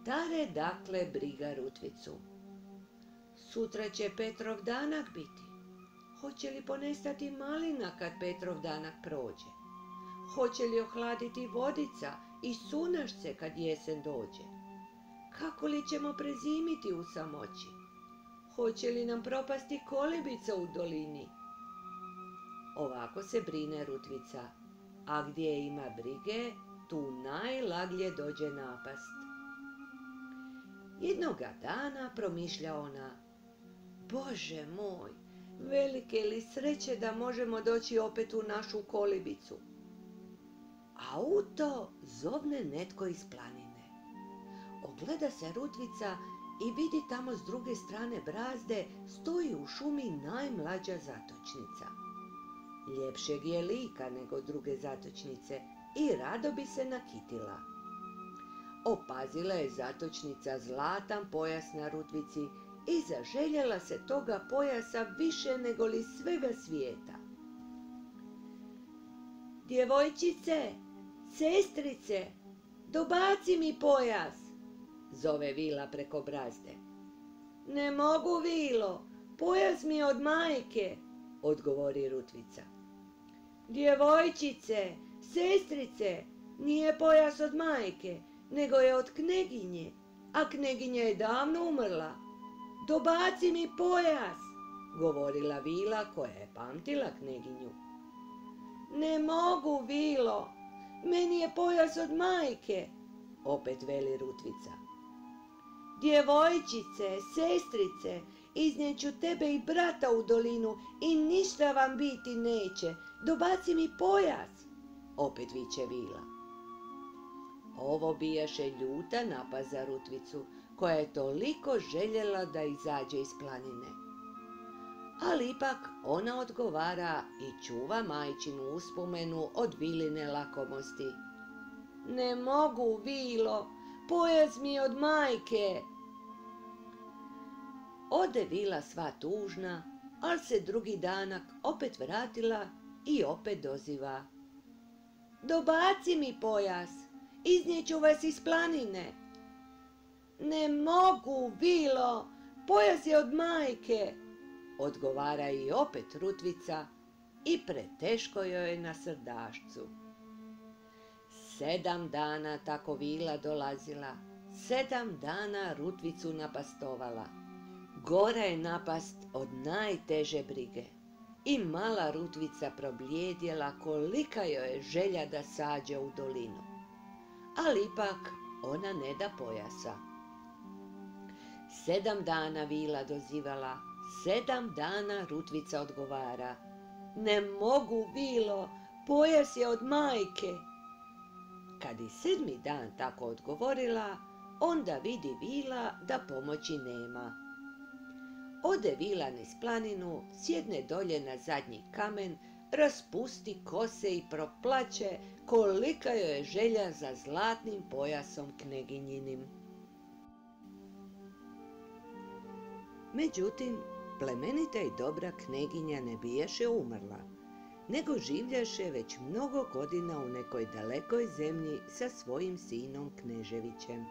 Tare dakle briga Rutvicu. Sutra će Petrov danak biti. Hoće li ponestati malina kad Petrov danak prođe? Hoće li ohladiti vodica i sunašce kad jesen dođe? Kako li ćemo prezimiti u samoći? Hoće li nam propasti kolibica u dolini? Ovako se brine Rutvica, a gdje ima brige, tu najlaglje dođe napast. Jednoga dana promišlja ona: Bože moj, velike li sreće da možemo doći opet u našu kolibicu. A u to zovne netko iz planine. Ogleda se Rutvica i vidi tamo s druge strane brazde stoji u šumi najmlađa zatočnica. Ljepšeg je lika nego druge zatočnice i rado bi se nakitila. Opazila je zatočnica zlatan pojas na Rutvici i zaželjela se toga pojasa više nego li svega svijeta. Djevojčice, sestrice, dobaci mi pojas, zove Vila preko brazde. Ne mogu, Vilo, pojas mi je od majke, odgovori Rutvica. Djevojčice, sestrice, nije pojas od majke, nego je od kneginje, a kneginja je davno umrla. Dobaci mi pojas, govorila Vila koja je pamtila kneginju. Ne mogu, Vilo, meni je pojas od majke, opet veli Rutvica. Djevojčice, sestrice, iznijeću tebe i brata u dolinu i ništa vam biti neće, dobaci mi pojas, opet viče Vila. Ovo bijaše ljuta napast za Rutvicu, koja je toliko željela da izađe iz planine. Ali ipak ona odgovara i čuva majčinu uspomenu od Viline lakomosti. Ne mogu, Vilo, pojas mi je od majke. Ode Vila sva tužna, ali se drugi danak opet vratila i opet doziva. Dobaci mi pojas, iznijeću vas iz planine. Ne mogu, Vilo, pojas je od majke, odgovara i opet Rutvica i preteško joj je na srdašcu. 7 dana tako Vila dolazila, 7 dana Rutvicu napastovala. Gora je napast od najteže brige i mala Rutvica probljedjela kolika joj je želja da sađe u dolinu. Ali ipak ona ne da pojasa. 7 dana Vila dozivala, 7 dana Rutvica odgovara. Ne mogu, Vilo, pojas je od majke. Kad i 7. dan tako odgovorila, onda vidi Vila da pomoći nema. Ode Vila niz planinu, sjedne dolje na zadnji kamen, raspusti kose i proplače kolika joj je želja za zlatnim pojasom kneginjinim. Međutim, plemenita i dobra kneginja ne bijaše umrla, nego življaše već mnogo godina u nekoj dalekoj zemlji sa svojim sinom Kneževićem.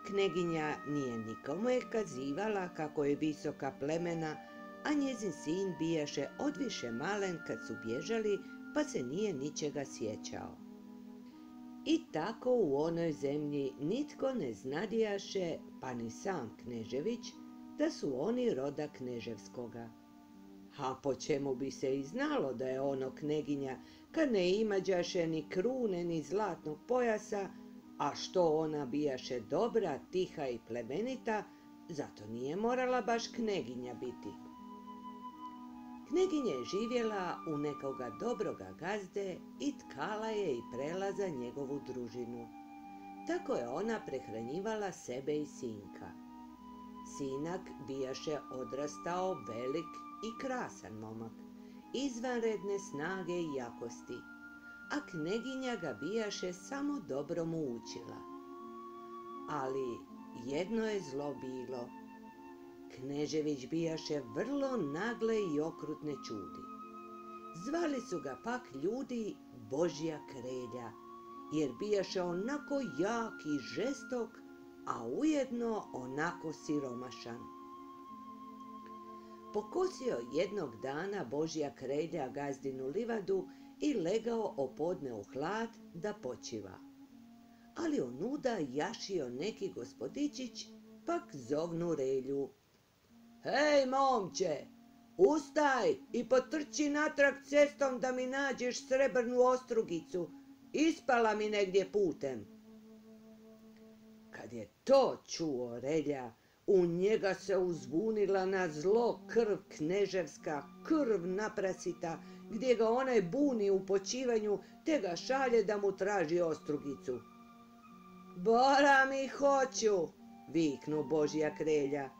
Kneginja nije nikome kazivala kako je visoka plemena, a njezin sin bijaše odviše malen kad su bježali, pa se nije ničega sjećao. I tako u onoj zemlji nitko ne znadijaše, pa ni sam Knežević, da su oni roda Kneževskoga. A po čemu bi se i znalo da je ono kneginja, kad ne imađaše ni krune ni zlatnog pojasa, a što ona bijaše dobra, tiha i plemenita, zato nije morala baš kneginja biti. Kneginja je živjela u nekoga dobroga gazde i tkala je i prela za njegovu družinu. Tako je ona prehranjivala sebe i sinka. Sinak bijaše odrastao velik i krasan momak, izvanredne snage i jakosti, a kneginja ga bijaše samo dobro mu učila. Ali jedno je zlo bilo. Knežević bijaše vrlo nagle i okrutne čudi. Zvali su ga pak ljudi Božja krelja, jer bijaše onako jak i žestok, a ujedno onako siromašan. Pokosio jednog dana Božja krelja gazdinu livadu i legao opodne u hlad da počiva. Ali onuda jašio neki gospodičić, pak zovnu Relju. Hej, momče, ustaj i potrči natrag cestom da mi nađeš srebrnu ostrugicu, ispala mi negdje putem. Kad je to čuo Relja, u njega se uzbunila na zlo krv kneževska, krv naprasita, gdje ga onaj buni u počivanju, te ga šalje da mu traži ostrugicu. Bora mi hoću, viknu Božja krelja,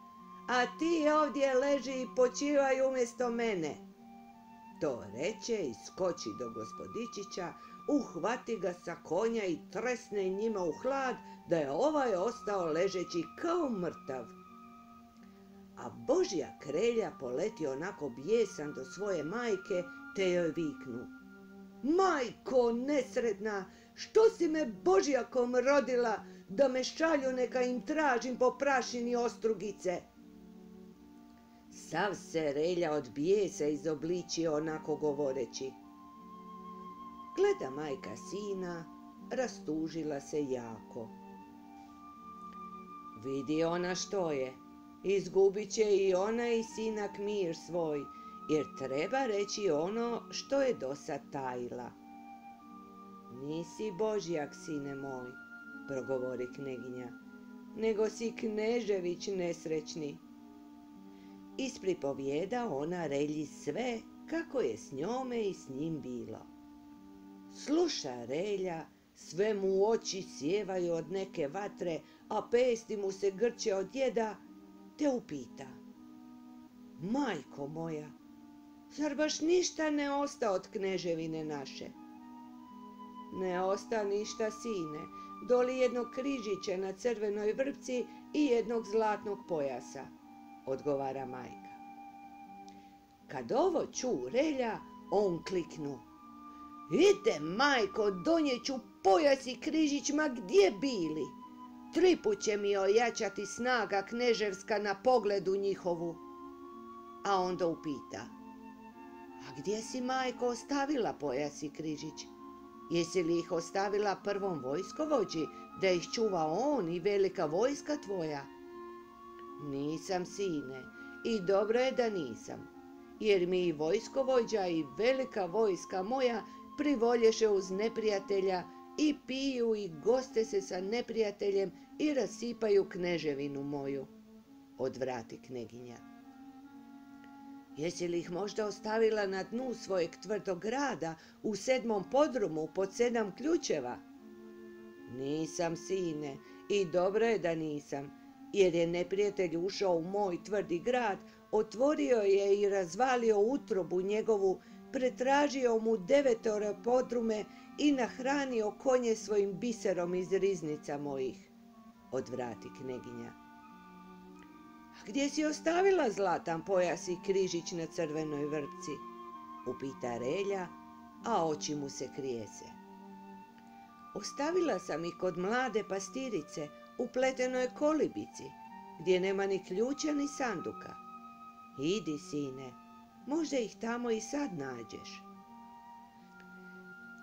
a ti ovdje leži i počivaj umjesto mene. To reče i skoči do gospodičića, uhvati ga sa konja i tresne njima u hlad, da je ovaj ostao ležeći kao mrtav. A Božja krelja poleti onako bijesan do svoje majke, te joj viknu. Majko nesretna, što si me Božjakom rodila, da me šalju neka im tražim po prašini ostrugice? Sav se Relja od bijesa izobličio onako govoreći. Gleda majka sina, rastužila se jako. Vidi ona što je, izgubit će i ona i sinak mir svoj, jer treba reći ono što je dosad tajila. Nisi Božjak, sine moj, progovori kneginja, nego si Knežević nesrećni. Ispripovijeda ona Relji sve kako je s njome i s njim bilo. Sluša Relja, sve mu oči sjevaju od neke vatre, a pesti mu se grče od jeda, te upita. Majko moja, zar baš ništa ne osta od kneževine naše? Ne osta ništa, sine, doli jednog križića na crvenoj vrpci i jednog zlatnog pojasa, odgovara majka. Kad ovo ču Relja, on kliknu. Ide, majko, donjeću pojas i križić, ma gdje bili? 3 put će mi ojačati snaga kneževska na pogledu njihovu. A onda upita. A gdje si, majko, ostavila pojas i križić? Jesi li ih ostavila prvom vojskovođi, da ih čuva on i velika vojska tvoja? Nisam, sine, i dobro je da nisam, jer mi i vojskovođa i velika vojska moja privolješe uz neprijatelja i piju i goste se sa neprijateljem i rasipaju kneževinu moju, odvrati kneginja. Jesi li ih možda ostavila na dnu svojeg tvrdog grada u 7. podrumu pod 7 ključeva? Nisam, sine, i dobro je da nisam, jer je neprijatelj ušao u moj tvrdi grad, otvorio je i razvalio utrobu njegovu, pretražio mu 9 podrume i nahranio konje svojim biserom iz riznica mojih, odvrati kneginja. A gdje si ostavila zlatan pojas i križić na crvenoj vrpci? Upita Relja, a oči mu se krijese. Ostavila sam ih kod mlade pastirice u pletenoj kolibici, gdje nema ni ključa ni sanduka. Idi, sine, možda ih tamo i sad nađeš.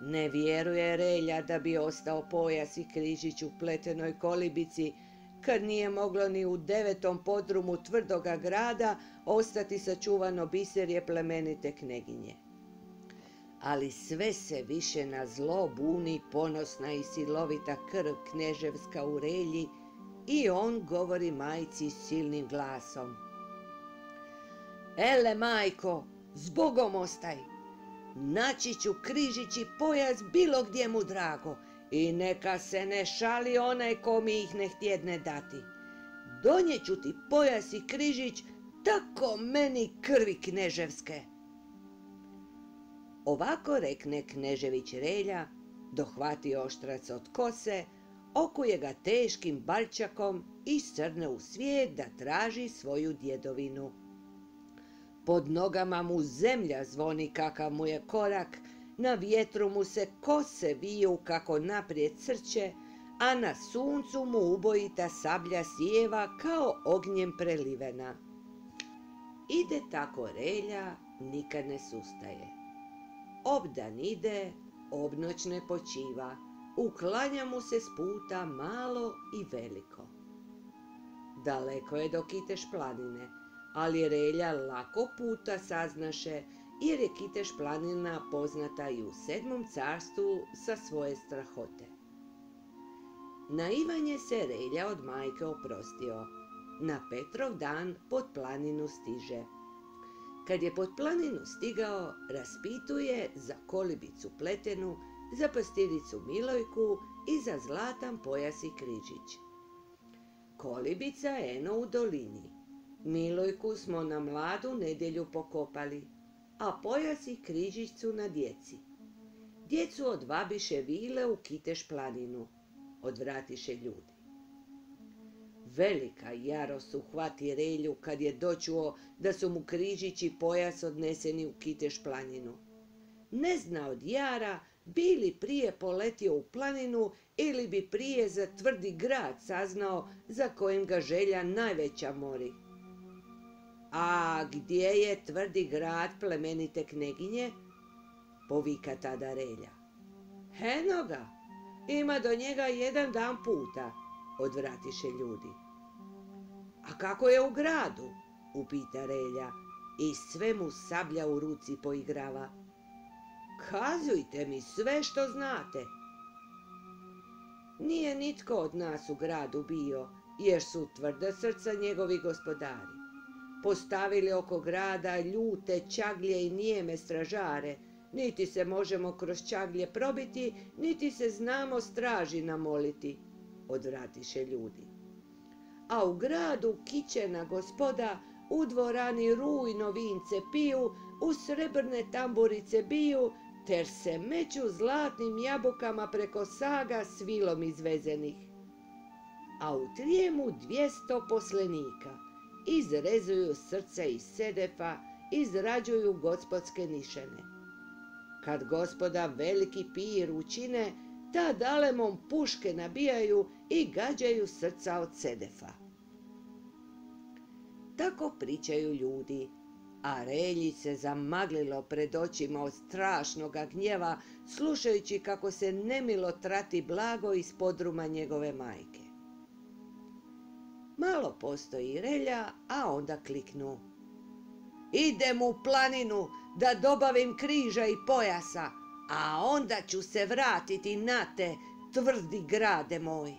Ne vjeruje Relja da bi ostao pojas i križić u pletenoj kolibici, kad nije moglo ni u 9. podrumu tvrdoga grada ostati sačuvano biserje plemenite kneginje. Ali sve se više na zlo buni ponosna i silovita krv kneževska u Relji i on govori majci silnim glasom. Ele, majko, zbogom ostaj! Naći ću križić i pojas bilo gdje mu drago i neka se ne šali onaj ko mi ih ne htjedne dati. Donjeću ti pojas i križić, tako meni krvi kneževske. Ovako rekne Knežević Relja, dohvati oštrac od kose, okuje ga teškim baljčakom i srne u svijet da traži svoju djedovinu. Pod nogama mu zemlja zvoni kakav mu je korak, na vjetru mu se kose viju kako naprijed crče, a na suncu mu ubojita sablja sjeva kao ognjem prelivena. Ide tako Relja, nikad ne sustaje. Obdan ide, obnoć ne počiva, uklanja mu se s puta malo i veliko. Daleko je do Kiteš planine, ali Relja lako puta saznaše, jer je Kiteš planina poznata i u 7. carstvu sa svoje strahote. Na Ivanje se Relja od majke oprostio. Na Petrov dan pod planinu stiže. Kad je pod planinu stigao, raspituje za kolibicu pletenu, za pastiricu Milojku i za zlatan pojas i križić. Kolibica eno u dolini. Milojku smo na Mladu nedjelju pokopali, a pojas i križić su na djeci. Djecu odvabiše vile u Kiteš planinu, odvratiše ljudi. Velika jarost uhvati Relju kad je dočuo da su mu križić i pojas odneseni u Kiteš planinu. Ne zna od jara bi li prije poletio u planinu ili bi prije za tvrdi grad saznao za kojim ga želja najveća mori. A gdje je tvrdi grad plemenite kneginje? Povika tada Relja. Eno ga, ima do njega 1 dan puta, odvratiše ljudi. A kako je u gradu? Upita Relja i sve mu sablja u ruci poigrava. Kazujte mi sve što znate. Nije nitko od nas u gradu bio, jer su tvrda srca njegovi gospodari. Postavili oko grada ljute čaglje i nijeme stražare, niti se možemo kroz čaglje probiti, niti se znamo straži namoliti, odvratiše ljudi. A u gradu kićena gospoda, u dvorani rujno vince piju, u srebrne tamburice biju, ter se meću zlatnim jabukama preko saga svilom izvezenih. A u trijemu 200 poslenika, izrezuju srce iz sedefa, izrađuju gospodske nišene. Kad gospoda veliki pir učine, ta dalemom puške nabijaju i gađaju srca od sedefa. Tako pričaju ljudi, a Relji se zamaglilo pred očima od strašnoga gnjeva, slušajući kako se nemilo trati blago iz podruma njegove majke. Malo postoji Relja, a onda kliknu. Idem u planinu da dobavim križa i pojasa, a onda ću se vratiti na te, tvrdi grade moj.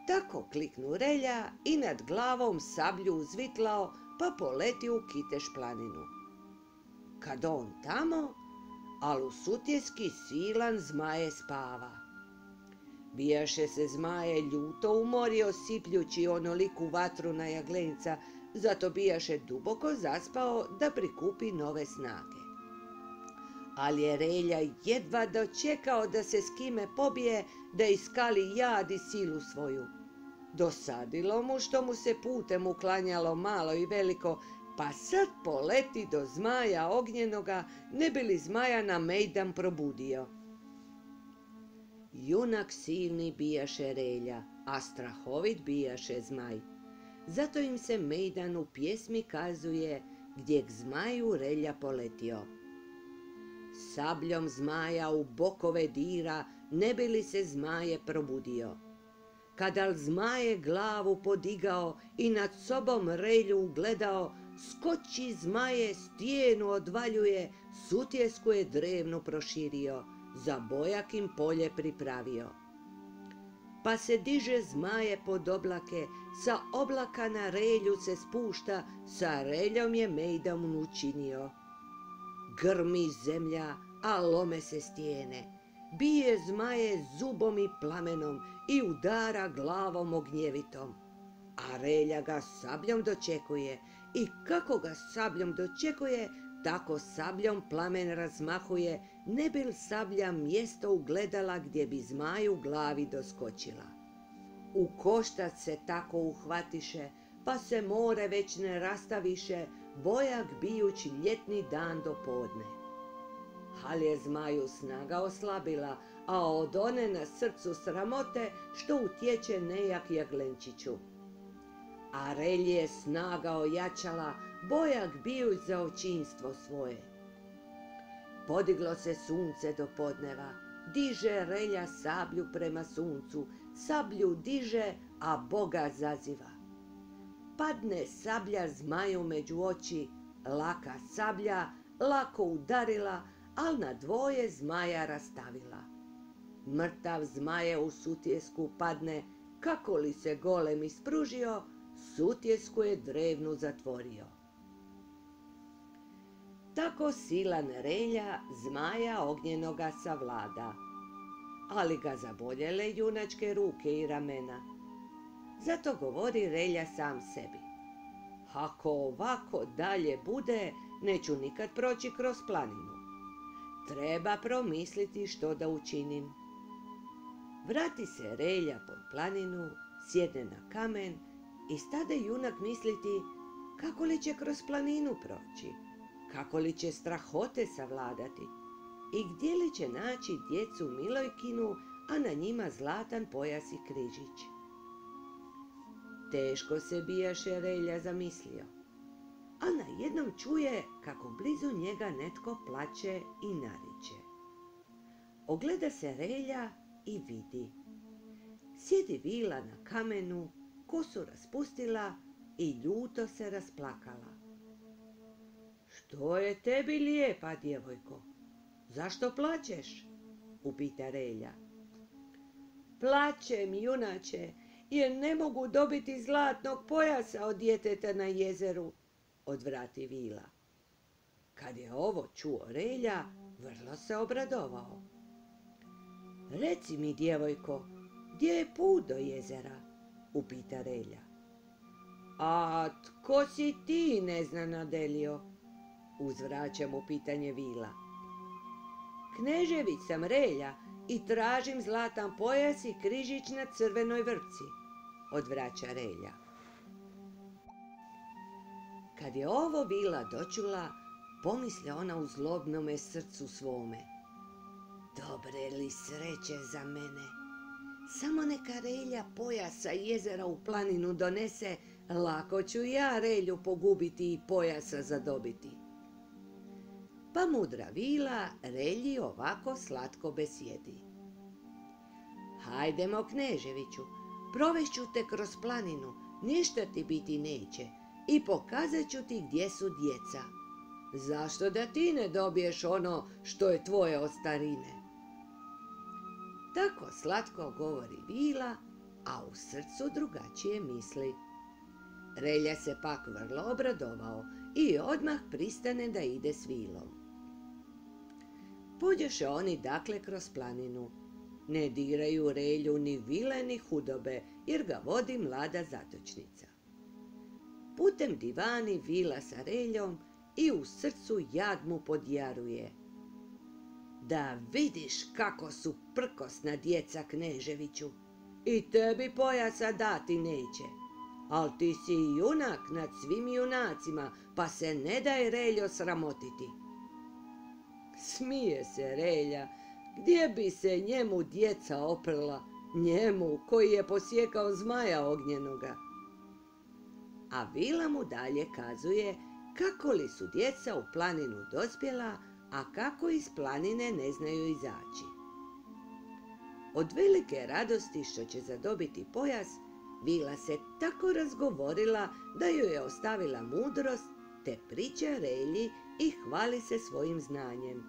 Tako kliknu Relja i nad glavom sablju uzvitlao, pa poleti u Kiteš planinu. Kad on tamo, al u sutjeski silan zmaje spava. Bijaše se zmaje ljuto umorio sipljući onoliku vatru na jaglenca, zato bijaše duboko zaspao da prikupi nove snage. Ali je Relja jedva dočekao da se s kime pobije, da iskali jad i silu svoju. Dosadilo mu što mu se putem uklanjalo malo i veliko, pa sad poleti do zmaja ognjenoga, ne bi li zmaja na mejdan probudio. Junak silni bijaše Relja, a strahovit bijaše zmaj. Zato im se mejdan u pjesmi kazuje gdje k zmaju Relja poletio. Sabljom zmaja u bokove dira, ne bi li se zmaje probudio. Kada zmaje glavu podigao i nad sobom Relju ugledao, skoči zmaje, stijenu odvaljuje, sutjesku je drevnu proširio, za bojakim polje pripravio. Pa se diže zmaje pod oblake, sa oblaka na Relju se spušta, sa Reljom je mejdan učinio. Grmi zemlja, a lome se stijene, bije zmaje zubom i plamenom i udara glavom ognjevitom. A Relja ga sabljom dočekuje i kako ga sabljom dočekuje, tako sabljom plamen razmahuje, ne bi li sablja mjesto ugledala gdje bi zmaju glavi doskočila. U koštac se tako uhvatiše, pa se more već ne rastaviše, bojak bijući ljetni dan do podne. Al je zmaju snaga oslabila, a od one na srcu sramote što utječe nejak jaglenčiću. A relji je snaga ojačala, bojak bijuć za očinstvo svoje. Podiglo se sunce do podneva, diže relja sablju prema suncu, sablju diže, a Boga zaziva. Padne sablja zmaju među oči, laka sablja, lako udarila, al na dvoje zmaja rastavila. Mrtav zmaje u sutjesku padne, kako li se golem ispružio, sutjesku je drevnu zatvorio. Tako silan relja zmaja ognjenoga savlada, ali ga zaboljele junačke ruke i ramena. Zato govori relja sam sebi: ako ovako dalje bude, neću nikad proći kroz planinu. Treba promisliti što da učinim. Vrati se relja pod planinu, sjedne na kamen i stade junak misliti kako li će kroz planinu proći, kako li će strahote savladati i gdje li će naći djecu Milojkinu, a na njima zlatan pojas i križić. Teško se bijaše relja zamislio, a najednom čuje kako blizu njega netko plače i nariče. Ogleda se relja i vidi. Sjedi vila na kamenu, kosu raspustila i ljuto se rasplakala. Što je tebi lijepa, djevojko? Zašto plačeš? Upita relja. Plačem, junače, jer ne mogu dobiti zlatnog pojasa od djeteta na jezeru, odvrati vila. Kad je ovo čuo relja, vrlo se obradovao. Reci mi, djevojko, gdje je put do jezera? Upita relja. A tko si ti, neznanadelio? Uzvraća mu pitanje vila. Knežević sam relja i tražim zlatan pojas i križić na crvenoj vrpci, odvraća relja. Kad je ovo vila dočula, pomisle ona u zlobnome srcu svome. Dobre li sreće za mene? Samo neka relja pojasa jezera u planinu donese, lako ću ja relju pogubiti i pojasa zadobiti. Pa mudra vila relji ovako slatko besjedi. Hajdemo, kneževiću, provešću te kroz planinu, ništa ti biti neće i pokazat ću ti gdje su djeca. Zašto da ti ne dobiješ ono što je tvoje od starine? Tako slatko govori vila, a u srcu drugačije misli. Relja se pak vrlo obradovao i odmah pristane da ide s vilom. Pođoše oni dakle kroz planinu. Ne diraju relju ni vile ni hudobe, jer ga vodi mlada zatočnica. Putem divani vila sa reljom i u srcu jad mu podjaruje. Da vidiš kako su prkosna djeca, kneževiću, i tebi pojasa dati neće, al ti si junak nad svim junacima, pa se ne daj reljo sramotiti. Smije se relja, gdje bi se njemu djeca oprla, njemu koji je posjekao zmaja ognjenoga. A vila mu dalje kazuje kako li su djeca u planinu dospjela, a kako iz planine ne znaju izaći. Od velike radosti što će zadobiti pojas, vila se tako razgovorila da ju je ostavila mudrost, te priča relji i hvali se svojim znanjem.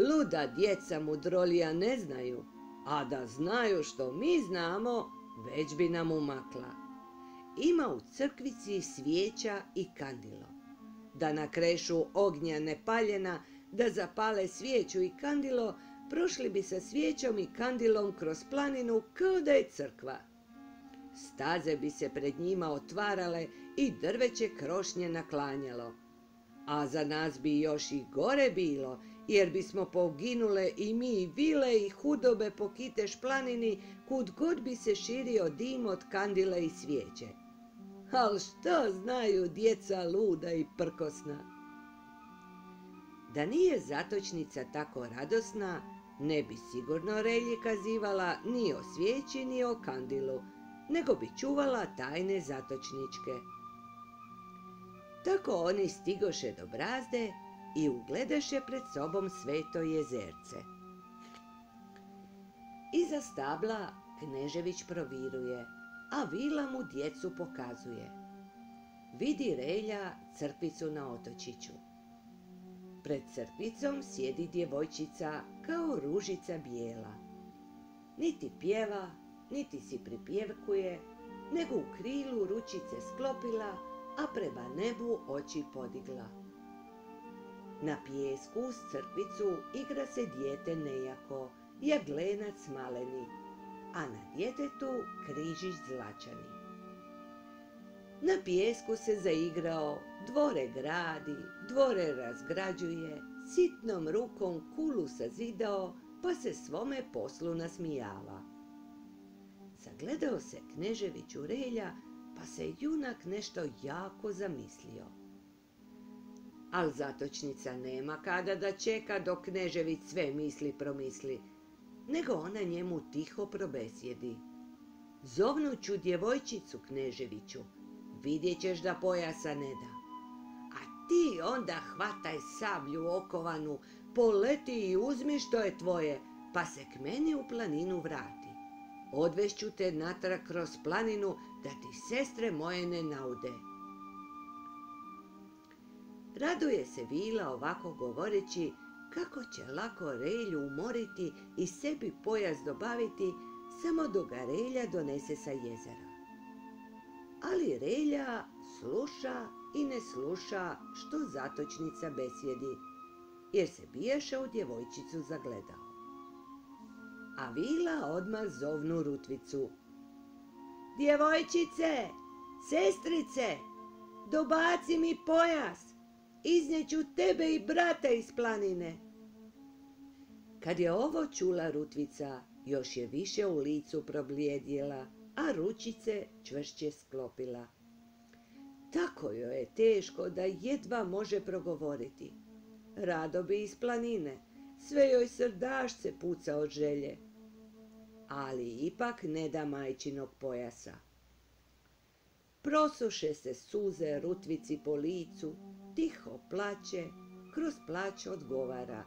Luda djeca mudrolija ne znaju, a da znaju što mi znamo, već bi nam umakla. Ima u crkvici svijeća i kandilo. Da nakrešu ognja nepaljena, da zapale svijeću i kandilo, prošli bi sa svijećom i kandilom kroz planinu kao da je crkva. Staze bi se pred njima otvarale i drveće krošnje naklanjalo. a za nas bi još i gore bilo, jer bismo poginule i mi vile i hudobe po Kiteš planini, kud god bi se širio dim od kandila i svijeće. Al što znaju djeca luda i prkosna? Da nije zatočnica tako radosna, ne bi sigurno Relji kazivala ni o svijeći ni o kandilu, nego bi čuvala tajne zatočničke. Tako oni stigoše do brazde i ugledaše pred sobom sveto jezerce. Iza stabla Knežević proviruje, a Vila mu djecu pokazuje. Vidi Relja crkvicu na otočiću. Pred crkvicom sjedi djevojčica kao ružica bijela. Niti pjeva, niti si pripjevkuje, nego u krilu ručice sklopila, a prema nebu oči podigla. Na pijesku uz crkvicu igra se dijete nejako, jaglenac maleni, a na djetetu križić zlačani. Na pijesku se zaigrao, dvore gradi, dvore razgrađuje, sitnom rukom kulu sazidao, pa se svome poslu nasmijava. Zagledao se Knežević u Relja, pa se junak nešto jako zamislio. Al zatočnica nema kada da čeka dok Knežević sve misli promisli, nego ona njemu tiho probesjedi. Zovnuću djevojčicu Kneževiću, vidjet ćeš da pojasa ne da. A ti onda hvataj sablju okovanu, poleti i uzmi što je tvoje, pa se k meni u planinu vrati. Odvešću te natrag kroz planinu da ti sestre moje ne naude. Raduje se Vila ovako govoreći kako će lako Relju umoriti i sebi pojas dobaviti samo dok ga Relja donese sa jezera. Ali Relja sluša i ne sluša što zatočnica besjedi, jer se biješe u djevojčicu zagledao. A Vila odmah zovnu Rutvicu. Djevojčice, sestrice, dobaci mi pojas, izneću tebe i brata iz planine. Kad je ovo čula Rutvica, još je više u licu probljedjela, a ručice čvršće sklopila. Tako joj je teško da jedva može progovoriti. Rado bi iz planine, sve joj srdašce puca od želje. Ali ipak ne da majčinog pojasa. Prosuše se suze Rutvici po licu, tiho plače, kroz plać odgovara.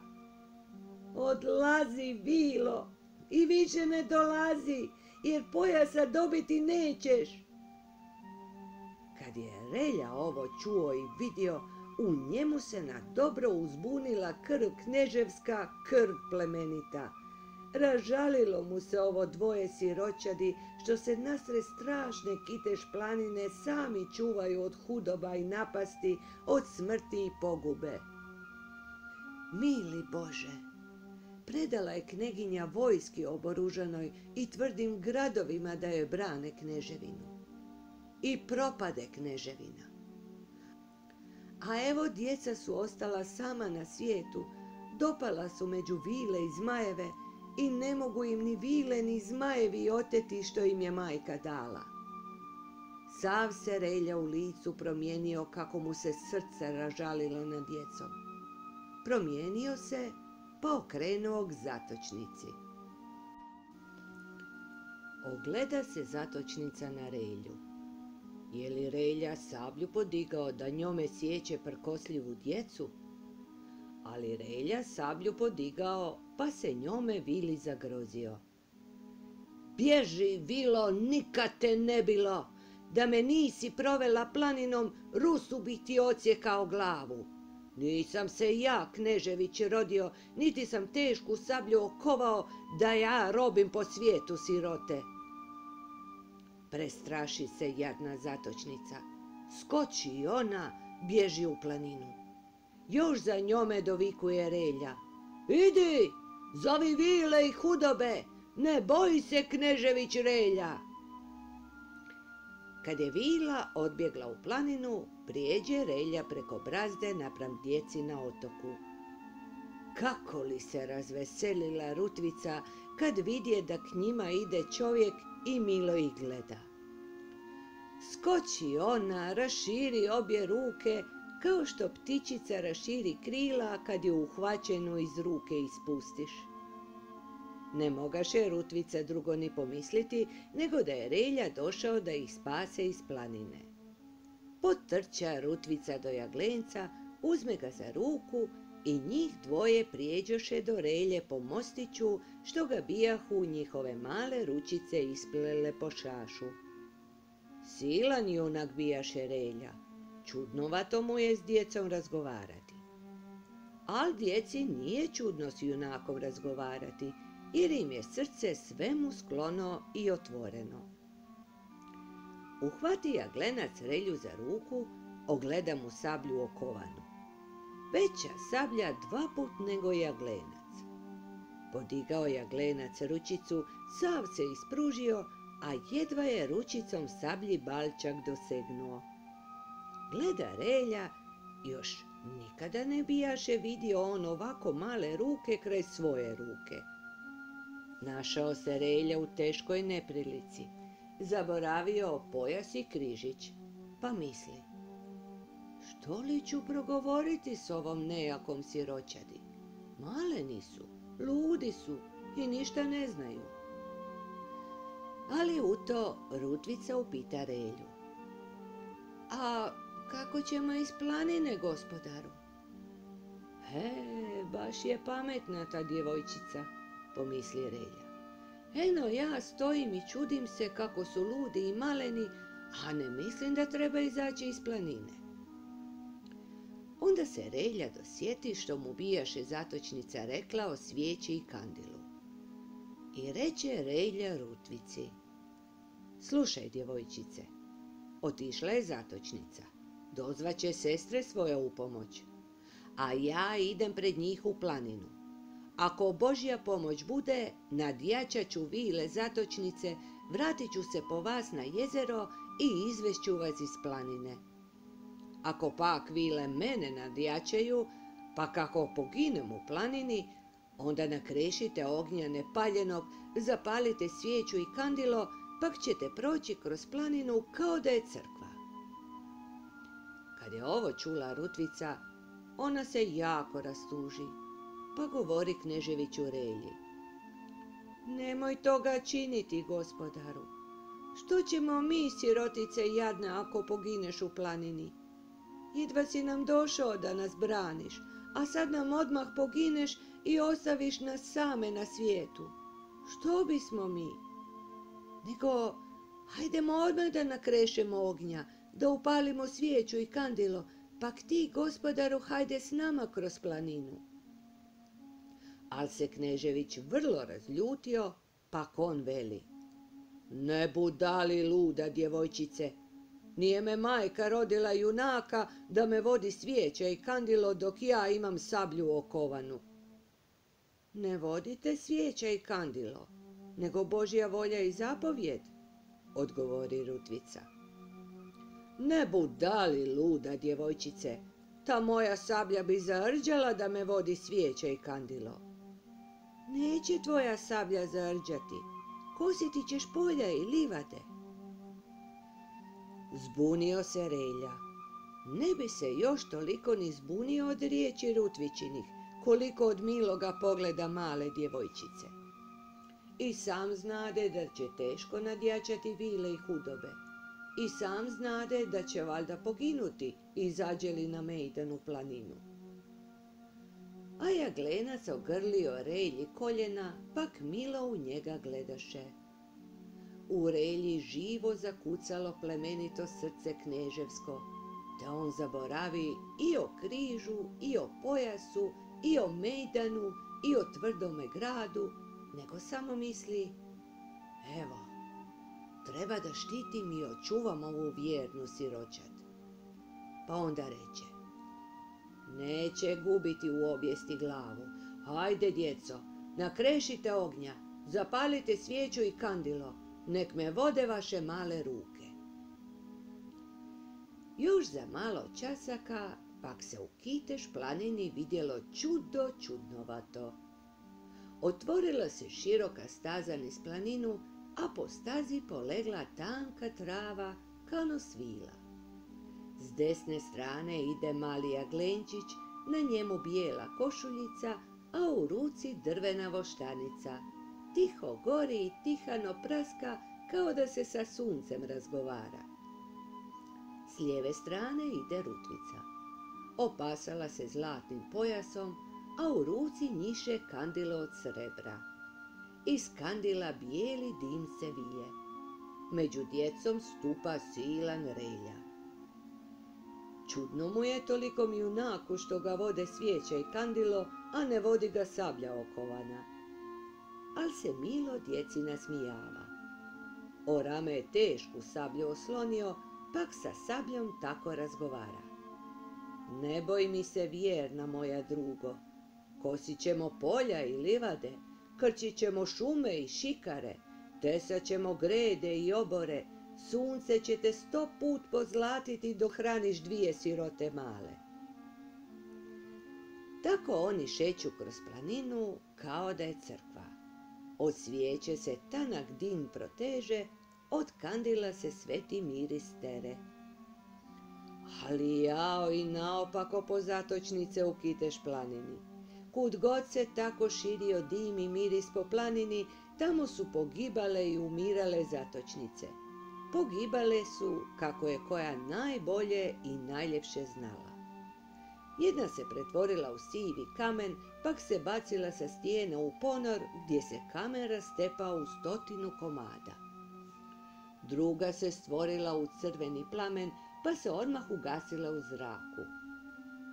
Odlazi, Vilo, i više ne dolazi, jer pojasa dobiti nećeš. Kad je Relja ovo čuo i vidio, u njemu se na dobro uzbunila krv kneževska, krv plemenita. Ražalilo mu se ovo dvoje siročadi, što se nasred strašne Kiteš planine sami čuvaju od hudoba i napasti, od smrti i pogube. Mili Bože, predala je kneginja vojski oboružanoj i tvrdim gradovima da joj brane kneževinu. I propade kneževina. A evo djeca su ostala sama na svijetu, dopala su među vile i zmajeve i ne mogu im ni vile ni zmajevi oteti što im je majka dala. Sav se Relja u licu promijenio kako mu se srce ražalilo nad djecom. Promijenio se pa okrenuo k zatočnici. Ogleda se zatočnica na Relju. Je li Relja sablju podigao da njome sjeće prkosljivu djecu? Ali Relja sablju podigao pa se njome Vili zagrozio. Bježi, Vilo, nikad te ne bilo, da me nisi provela planinom, Rusu bi ti odsjekao glavu. Nisam se ja, Knežević, rodio, niti sam tešku sablju okovao da ja robim po svijetu sirote. Prestraši se jadna zatočnica. Skoči i ona, bježi u planinu. Još za njome dovikuje Relja. Idi, zovi vile i hudobe, ne boji se Knežević Relja. Kad je vila odbjegla u planinu, prijeđe Relja preko brazde napram djeci na otoku. Kako li se razveselila Rutvica kad vidje da k njima ide čovjek i milo ih gleda. Skoči ona, raširi obje ruke, kao što ptičica raširi krila kad ju uhvaćenu iz ruke ispustiš. Ne mogaše Rutvica drugo ni pomisliti, nego da je Relja došao da ih spase iz planine. Potrča Rutvica do jaglenca, uzme ga za ruku i njih dvoje prijeđoše do Relje po mostiću, što ga bijahu njihove male ručice isplele po šašu. Silan junak bijaše Relja, čudnovato mu je s djecom razgovarati. Al djeci nije čudno s junakom razgovarati, jer im je srce svemu sklono i otvoreno. Uhvati jaglenac Relju za ruku, ogleda mu sablju okovanu. Veća sablja 2 put nego jaglenac. Podigao jaglenac ručicu, sav se ispružio, a jedva je ručicom sablji balčak dosegnuo. Gleda Relja, još nikada ne bijaše vidio on ovako male ruke kraj svoje ruke. Našao se Relja u teškoj neprilici, zaboravio pojas i križić, pa misli: što li ću progovoriti s ovom nejakom siročadi? Maleni su, ludi su i ništa ne znaju. Ali u to Rutvica upita Relju: a kako ćemo iz planine, gospodaru? Baš je pametna ta djevojčica, pomisli Relja. Eno, ja stojim i čudim se kako su ludi i maleni, a ne mislim da treba izaći iz planine. Onda se Relja dosjeti što mu bijaše zatočnica rekla o svijeći i kandilu. I reče Relja Rutvici: slušaj, djevojčice, otišla je zatočnica, dozvaće sestre svoje u pomoć, a ja idem pred njih u planinu. Ako Božja pomoć bude, nadjačat ću vile zatočnice, vratit ću se po vas na jezero i izvešću vas iz planine. Ako pak vile mene nadjačaju, pa kako poginem u planini, onda nakrešite ognja nepaljenog, zapalite svijeću i kandilo, pak ćete proći kroz planinu kao da je crkva. Kad je ovo čula Rutvica, ona se jako rastuži, pa govori kneževiću Relji: nemoj toga činiti, gospodaru. Što ćemo mi, sirotice jadne, ako pogineš u planini? Jedva si nam došao da nas braniš, a sad nam odmah pogineš i ostaviš nas same na svijetu. Što bismo mi? Nego, hajdemo odmah da nakrešemo ognja, da upalimo svijeću i kandilo, pak ti, gospodaru, hajde s nama kroz planinu. Al se knežević vrlo razljutio, pak on veli: ne budali luda, djevojčice, nije me majka rodila junaka da me vodi svijeća i kandilo dok ja imam sablju okovanu. Ne vodite svijeća i kandilo, nego Božja volja i zapovjed, odgovori Rutvica. Ne budali luda, djevojčice, ta moja sablja bi zavrđala da me vodi svijeća i kandilo. Neće tvoja sablja zarđati, kositi ćeš polja i livade. Zbunio se Relja. Ne bi se još toliko ni zbunio od riječi Rutvičinih, koliko od miloga pogleda male djevojčice. I sam znade da će teško nadjačati vile i hudobe. I sam znade da će valjda poginuti, izađe li na mejdanu planinu. A jaglenac ogrlio Relji koljena, pak milo u njega gledaše. U Relji živo zakucalo plemenito srce kneževsko, da on zaboravi i o križu, i o pojasu, i o mejdanu, i o tvrdome gradu, nego samo misli: evo, treba da štitim i očuvam ovu vjernu siročad. Pa onda reče: neće gubiti u objesti glavu. Hajde, djeco, nakrešite ognja, zapalite svijeću i kandilo, nek me vode vaše male ruke. Još za malo časaka pak se u Kiteš planini vidjelo čudo čudnovato. Otvorila se široka staza niz planinu, a po stazi polegla tanka trava kano svila. S desne strane ide mali jaglenčić, na njemu bijela košuljica, a u ruci drvena voštanica. Tiho gori i tihano praska kao da se sa suncem razgovara. S lijeve strane ide Rutvica. Opasala se zlatnim pojasom, a u ruci njiše kandilo od srebra. Iz kandila bijeli dim se vije. Među djecom stupa silan Relja. Čudno mu je tolikom junaku što ga vode svijeća i kandilo, a ne vodi ga sablja okovana. Al se milo djeci nasmijava. O rame je tešku sablju oslonio, pak sa sabljom tako razgovara. Ne boj mi se vjerna moja drugo, kosit ćemo polja i livade, krčit ćemo šume i šikare, tesat ćemo grede i obore, sunce će te 100 put pozlatiti dok hraniš 2 sirote male. Tako oni šeću kroz planinu kao da je crkva. Od svijeće se tanak dim proteže, od kandila se sveti miris tere. Ali jao i naopako po zatočnice u Kiteš planini. Kud god se tako širio dim i miris po planini, tamo su pogibale i umirale zatočnice. Pogibale su kako je koja najbolje i najljepše znala. Jedna se pretvorila u sivi kamen, pak se bacila sa stijene u ponor gdje se kamen rastepao u 100 komada. Druga se stvorila u crveni plamen, pa se odmah ugasila u zraku.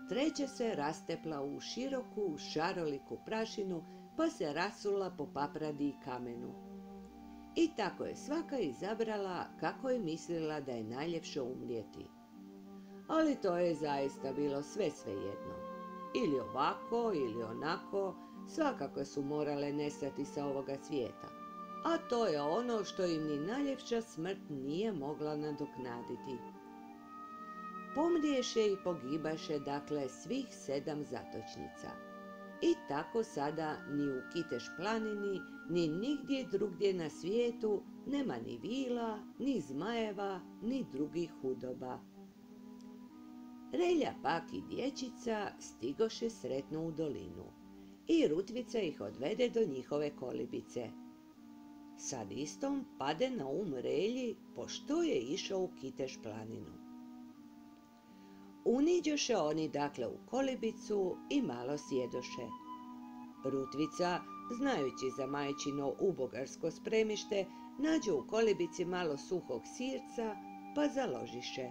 Treća se rastepla u široku, šaroliku prašinu, pa se rasula po papradi i kamenu. I tako je svaka izabrala kako je mislila da je najljepše umrijeti. Ali to je zaista bilo sve svejedno. Ili ovako, ili onako, svakako su morale nestati sa ovoga svijeta. A to je ono što im ni najljepša smrt nije mogla nadoknaditi. Pomriješe i pogibaše dakle svih 7 zatočnica. I tako sada ni u Kiteš planini, ni nigdje drugdje na svijetu nema ni vila, ni zmajeva, ni drugih hudoba. Relja pak i dječica stigoše sretno u dolinu i Rutvica ih odvede do njihove kolibice. Sad istom pade na Relji pošto je išao u Kiteš planinu. Uniđoše oni dakle u kolibicu i malo sjedoše. Rutvica, znajući za majčino ubogarsko spremište, nađe u kolibici malo suhog sirca, pa založiše.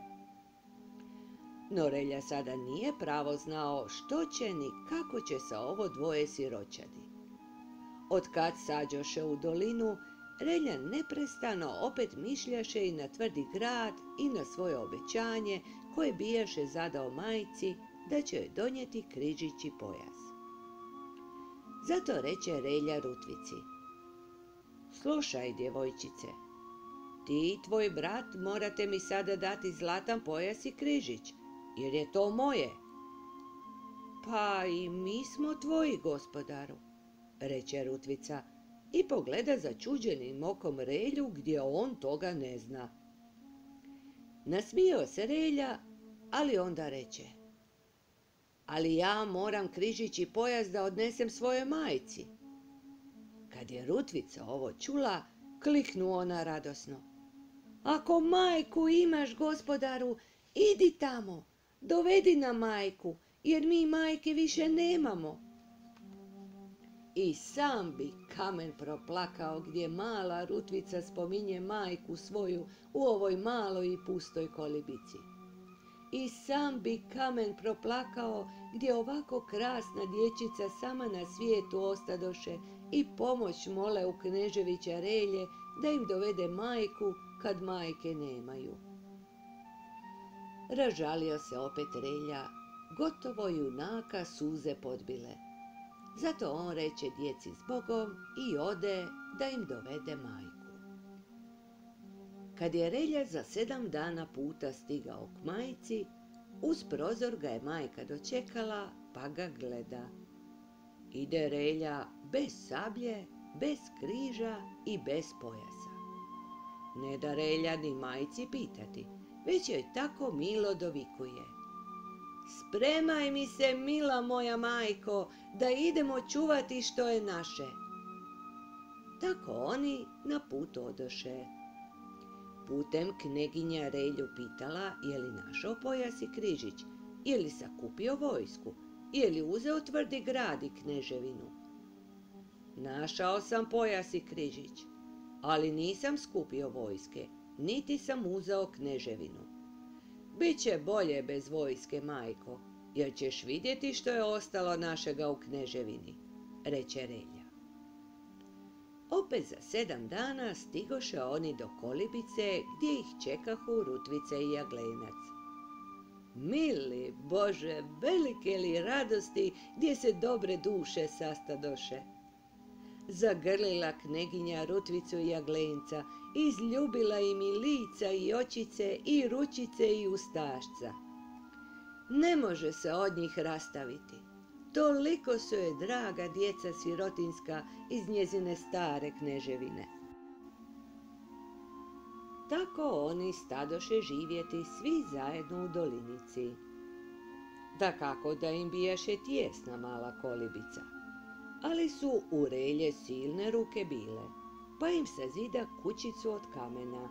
No Relja sada nije pravo znao što će ni kako će sa ovo dvoje siročadi. Otkad sađoše u dolinu, Relja neprestano opet mišljaše i na tvrdi grad i na svoje obećanje koje bijaše zadao majci da će joj donijeti križić i pojas. Zato reče Relja Rutvici: slušaj, djevojčice, ti i tvoj brat morate mi sada dati zlatan pojas i križić, jer je to moje. Pa i mi smo tvoji, gospodaru, reče Rutvica i pogleda začuđenim okom Relju gdje on toga ne zna. Nasmijao se Relja, ali onda reče: ali ja moram križić i pojas da odnesem svojoj majci. Kad je Rutvica ovo čula, kliknu ona radosno: ako majku imaš, gospodaru, idi tamo, dovedi nam majku, jer mi majke više nemamo. I sam bi kamen proplakao gdje mala Rutvica spominje majku svoju u ovoj maloj i pustoj kolibici. I sam bi kamen proplakao gdje ovako krasna dječica sama na svijetu ostadoše i pomoć mole u Kneževića Relje da im dovede majku kad majke nemaju. Ražalio se opet Relja, gotovo junaka suze podbile. Zato on reče djeci zbogom i ode da im dovede majku. Kad je Relja za 7 dana puta stigao k majci, uz prozor ga je majka dočekala pa ga gleda. Ide Relja bez sablje, bez križa i bez pojasa. Ne da Relja ni majci pitati, već joj tako milo dovikuje. Spremaj mi se, mila moja majko, da idemo čuvati što je naše. Tako oni na put odoše. Putem kneginja Relju pitala je li našao pojas i križić, je li sakupio vojsku, je li uzeo tvrdi grad i kneževinu. Našao sam pojas i križić, ali nisam skupio vojske, niti sam uzeo kneževinu. Biće bolje bez vojske, majko, jer ćeš vidjeti što je ostalo našega u kneževini, reče Relja. Opet za 7 dana stigoše oni do kolibice gdje ih čekahu Rutvica i Jaglenac. Mili Bože, velike li radosti gdje se dobre duše sastadoše. Zagrlila kneginja Rutvicu i Jaglenca, izljubila im i lica i očice i ručice i ustašca. Ne može se od njih rastaviti. Toliko su joj draga djeca sirotinska iz njezine stare kneževine. Tako oni stadoše živjeti svi zajedno u dolinici. Dakako da im bijaše tijesna mala kolibica, ali su u Relje silne ruke bile, pa im sazida kućicu od kamena.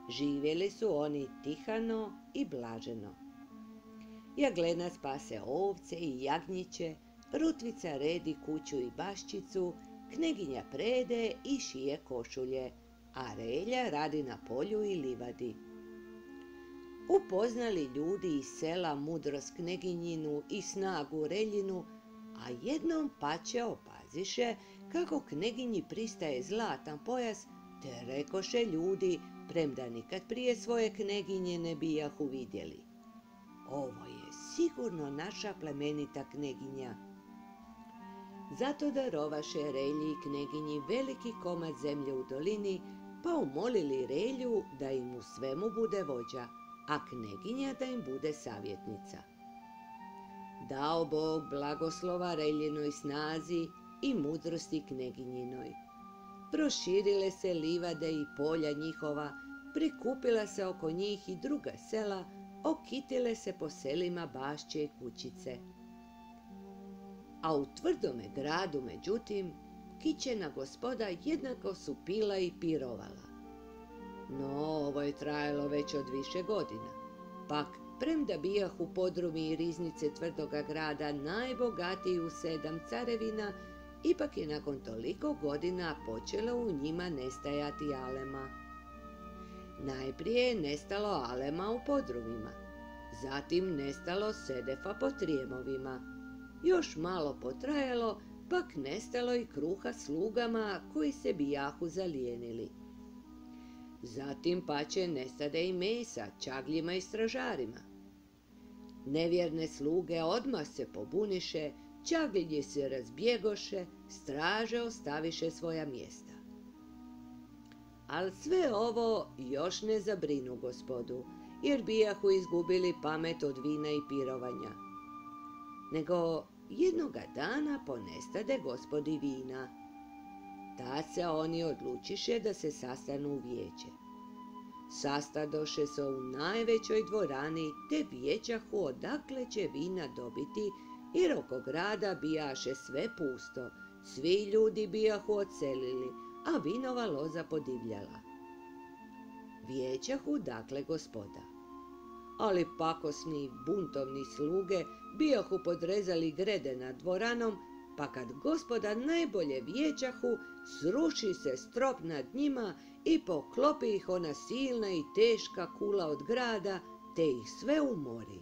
Živjeli su oni tihano i blaženo. Jaglenac pase ovce i jagnjiće, Rutvica redi kuću i baščicu, kneginja prede i šije košulje, a Relja radi na polju i livadi. Upoznali ljudi iz sela mudrost kneginjinu i snagu Reljinu, a jednom pače opaziše kako kneginji pristaje zlatan pojas, te rekoše ljudi, premda nikad prije svoje kneginje ne bijahu vidjeli. Ovo je sigurno naša plemenita kneginja. Zato darovaše Relji i kneginji veliki komad zemlje u dolini, pa umolili Relju da im u svemu bude vođa, a kneginja da im bude savjetnica. Dao Bog blagoslova Reljinoj snazi i mudrosti kneginjinoj. Proširile se livade i polja njihova, prikupila se oko njih i druga sela, okitile se po selima bašće i kućice. A u tvrdome gradu, međutim, kićena gospoda jednako su pila i pirovala. No, ovo je trajalo već od više godina. Pak, premda bijahu podrumi i riznice tvrdoga grada najbogatiji u 7 carevina, ipak je nakon toliko godina počelo u njima nestajati alema. Najprije je nestalo alema u podrumima, zatim nestalo sedefa po trijemovima. Još malo potrajalo, pak nestalo i kruha slugama koji se bijahu zalijenili. Zatim pače nestade i mesa čagljima i stražarima. Nevjerne sluge odmah se pobuniše, čaglji se razbjegoše, straže ostaviše svoja mjesta. Ali sve ovo još ne zabrinu gospodu, jer bijahu izgubili pamet od vina i pirovanja. Nego jednoga dana ponestade gospodi vina. Tad se oni odlučiše da se sastanu u vijeće. Sastadoše se u najvećoj dvorani, te vijećahu odakle će vina dobiti, jer oko grada bijaše sve pusto, svi ljudi bijahu odselili, a vinova loza podivljala. Vijećahu dakle gospoda. Ali pakosni buntovni sluge bijahu podrezali grede nad dvoranom, pa kad gospoda najbolje vijećahu, sruši se strop nad njima i poklopi ih ona silna i teška kula od grada, te ih sve umori.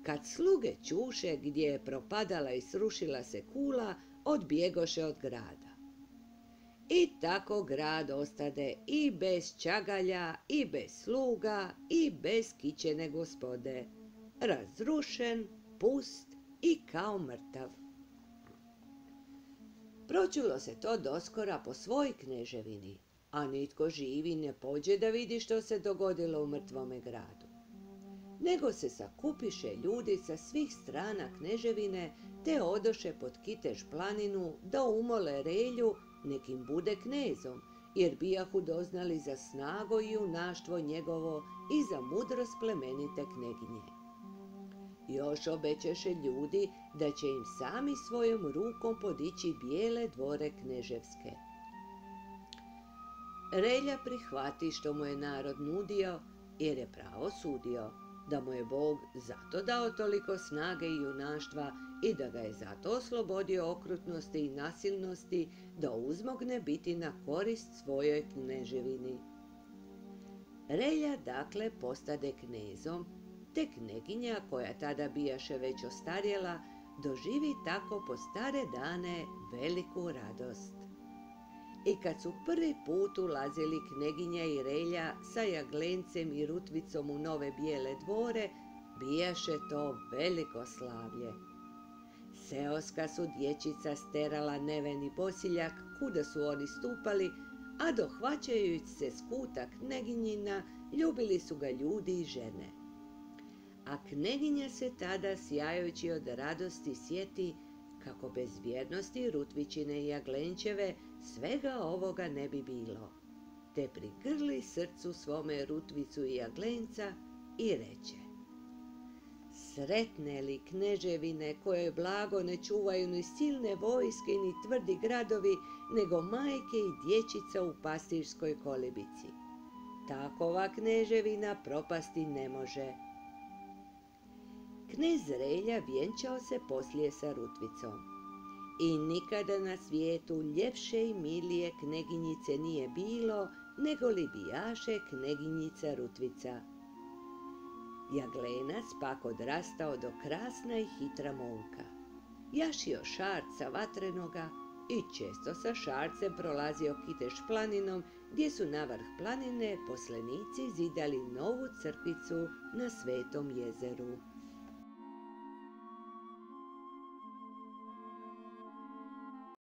Kad sluge čuše gdje je propadala i srušila se kula, odbjegoše od grada. I tako grad ostade i bez čagalja, i bez sluga, i bez kićene gospode, razrušen, pust i kao mrtav. Pročulo se to doskora po svoj kneževini, a nitko živi ne pođe da vidi što se dogodilo u mrtvome gradu. Nego se sakupiše ljudi sa svih strana kneževine, te odoše pod Kitež planinu da umole Relju nekim bude knezom, jer bijahu doznali za snago i junaštvo njegovo i za mudrost plemenite kneginje. Još obećeše ljudi da će im sami svojom rukom podići bijele dvore kneževske. Relja prihvati što mu je narod nudio, jer je pravo sudio, da mu je Bog zato dao toliko snage i junaštva i da ga je zato oslobodio okrutnosti i nasilnosti, da uzmogne biti na korist svojoj kneževini. Relja dakle postade knezom, te kneginja, koja tada bijaše već ostarjela, doživi tako po stare dane veliku radost. I kad su prvi put ulazili kneginja i Relja sa Jaglencem i Rutvicom u nove bijele dvore, bijaše to veliko slavlje. Seoska su dječica sterala neveni bosiljak kuda su oni stupali, a dohvaćajući se skuta kneginjina, ljubili su ga ljudi i žene. A kneginja se tada, sjajući od radosti, sjeti kako bez vjernosti Rutvičine i Jaglenčeve svega ovoga ne bi bilo, te prigrli srcu svome Rutvicu i Jaglenca i reče: sretne li kneževine koje blago ne čuvaju ni silne vojske ni tvrdi gradovi, nego majke i dječica u pastirskoj kolibici. Takova kneževina propasti ne može. Knez Relja vjenčao se poslije sa Rutvicom. I nikada na svijetu ljepše i milije kneginjice nije bilo, nego li bijaše kneginjica Rutvica. Jaglenac pak odrastao do krasna i hitra momka. Jašio šarca vatrenoga i često sa šarcem prolazio Kitež planinom, gdje su na vrh planine poslanici zidali novu crkvicu na Svetom jezeru.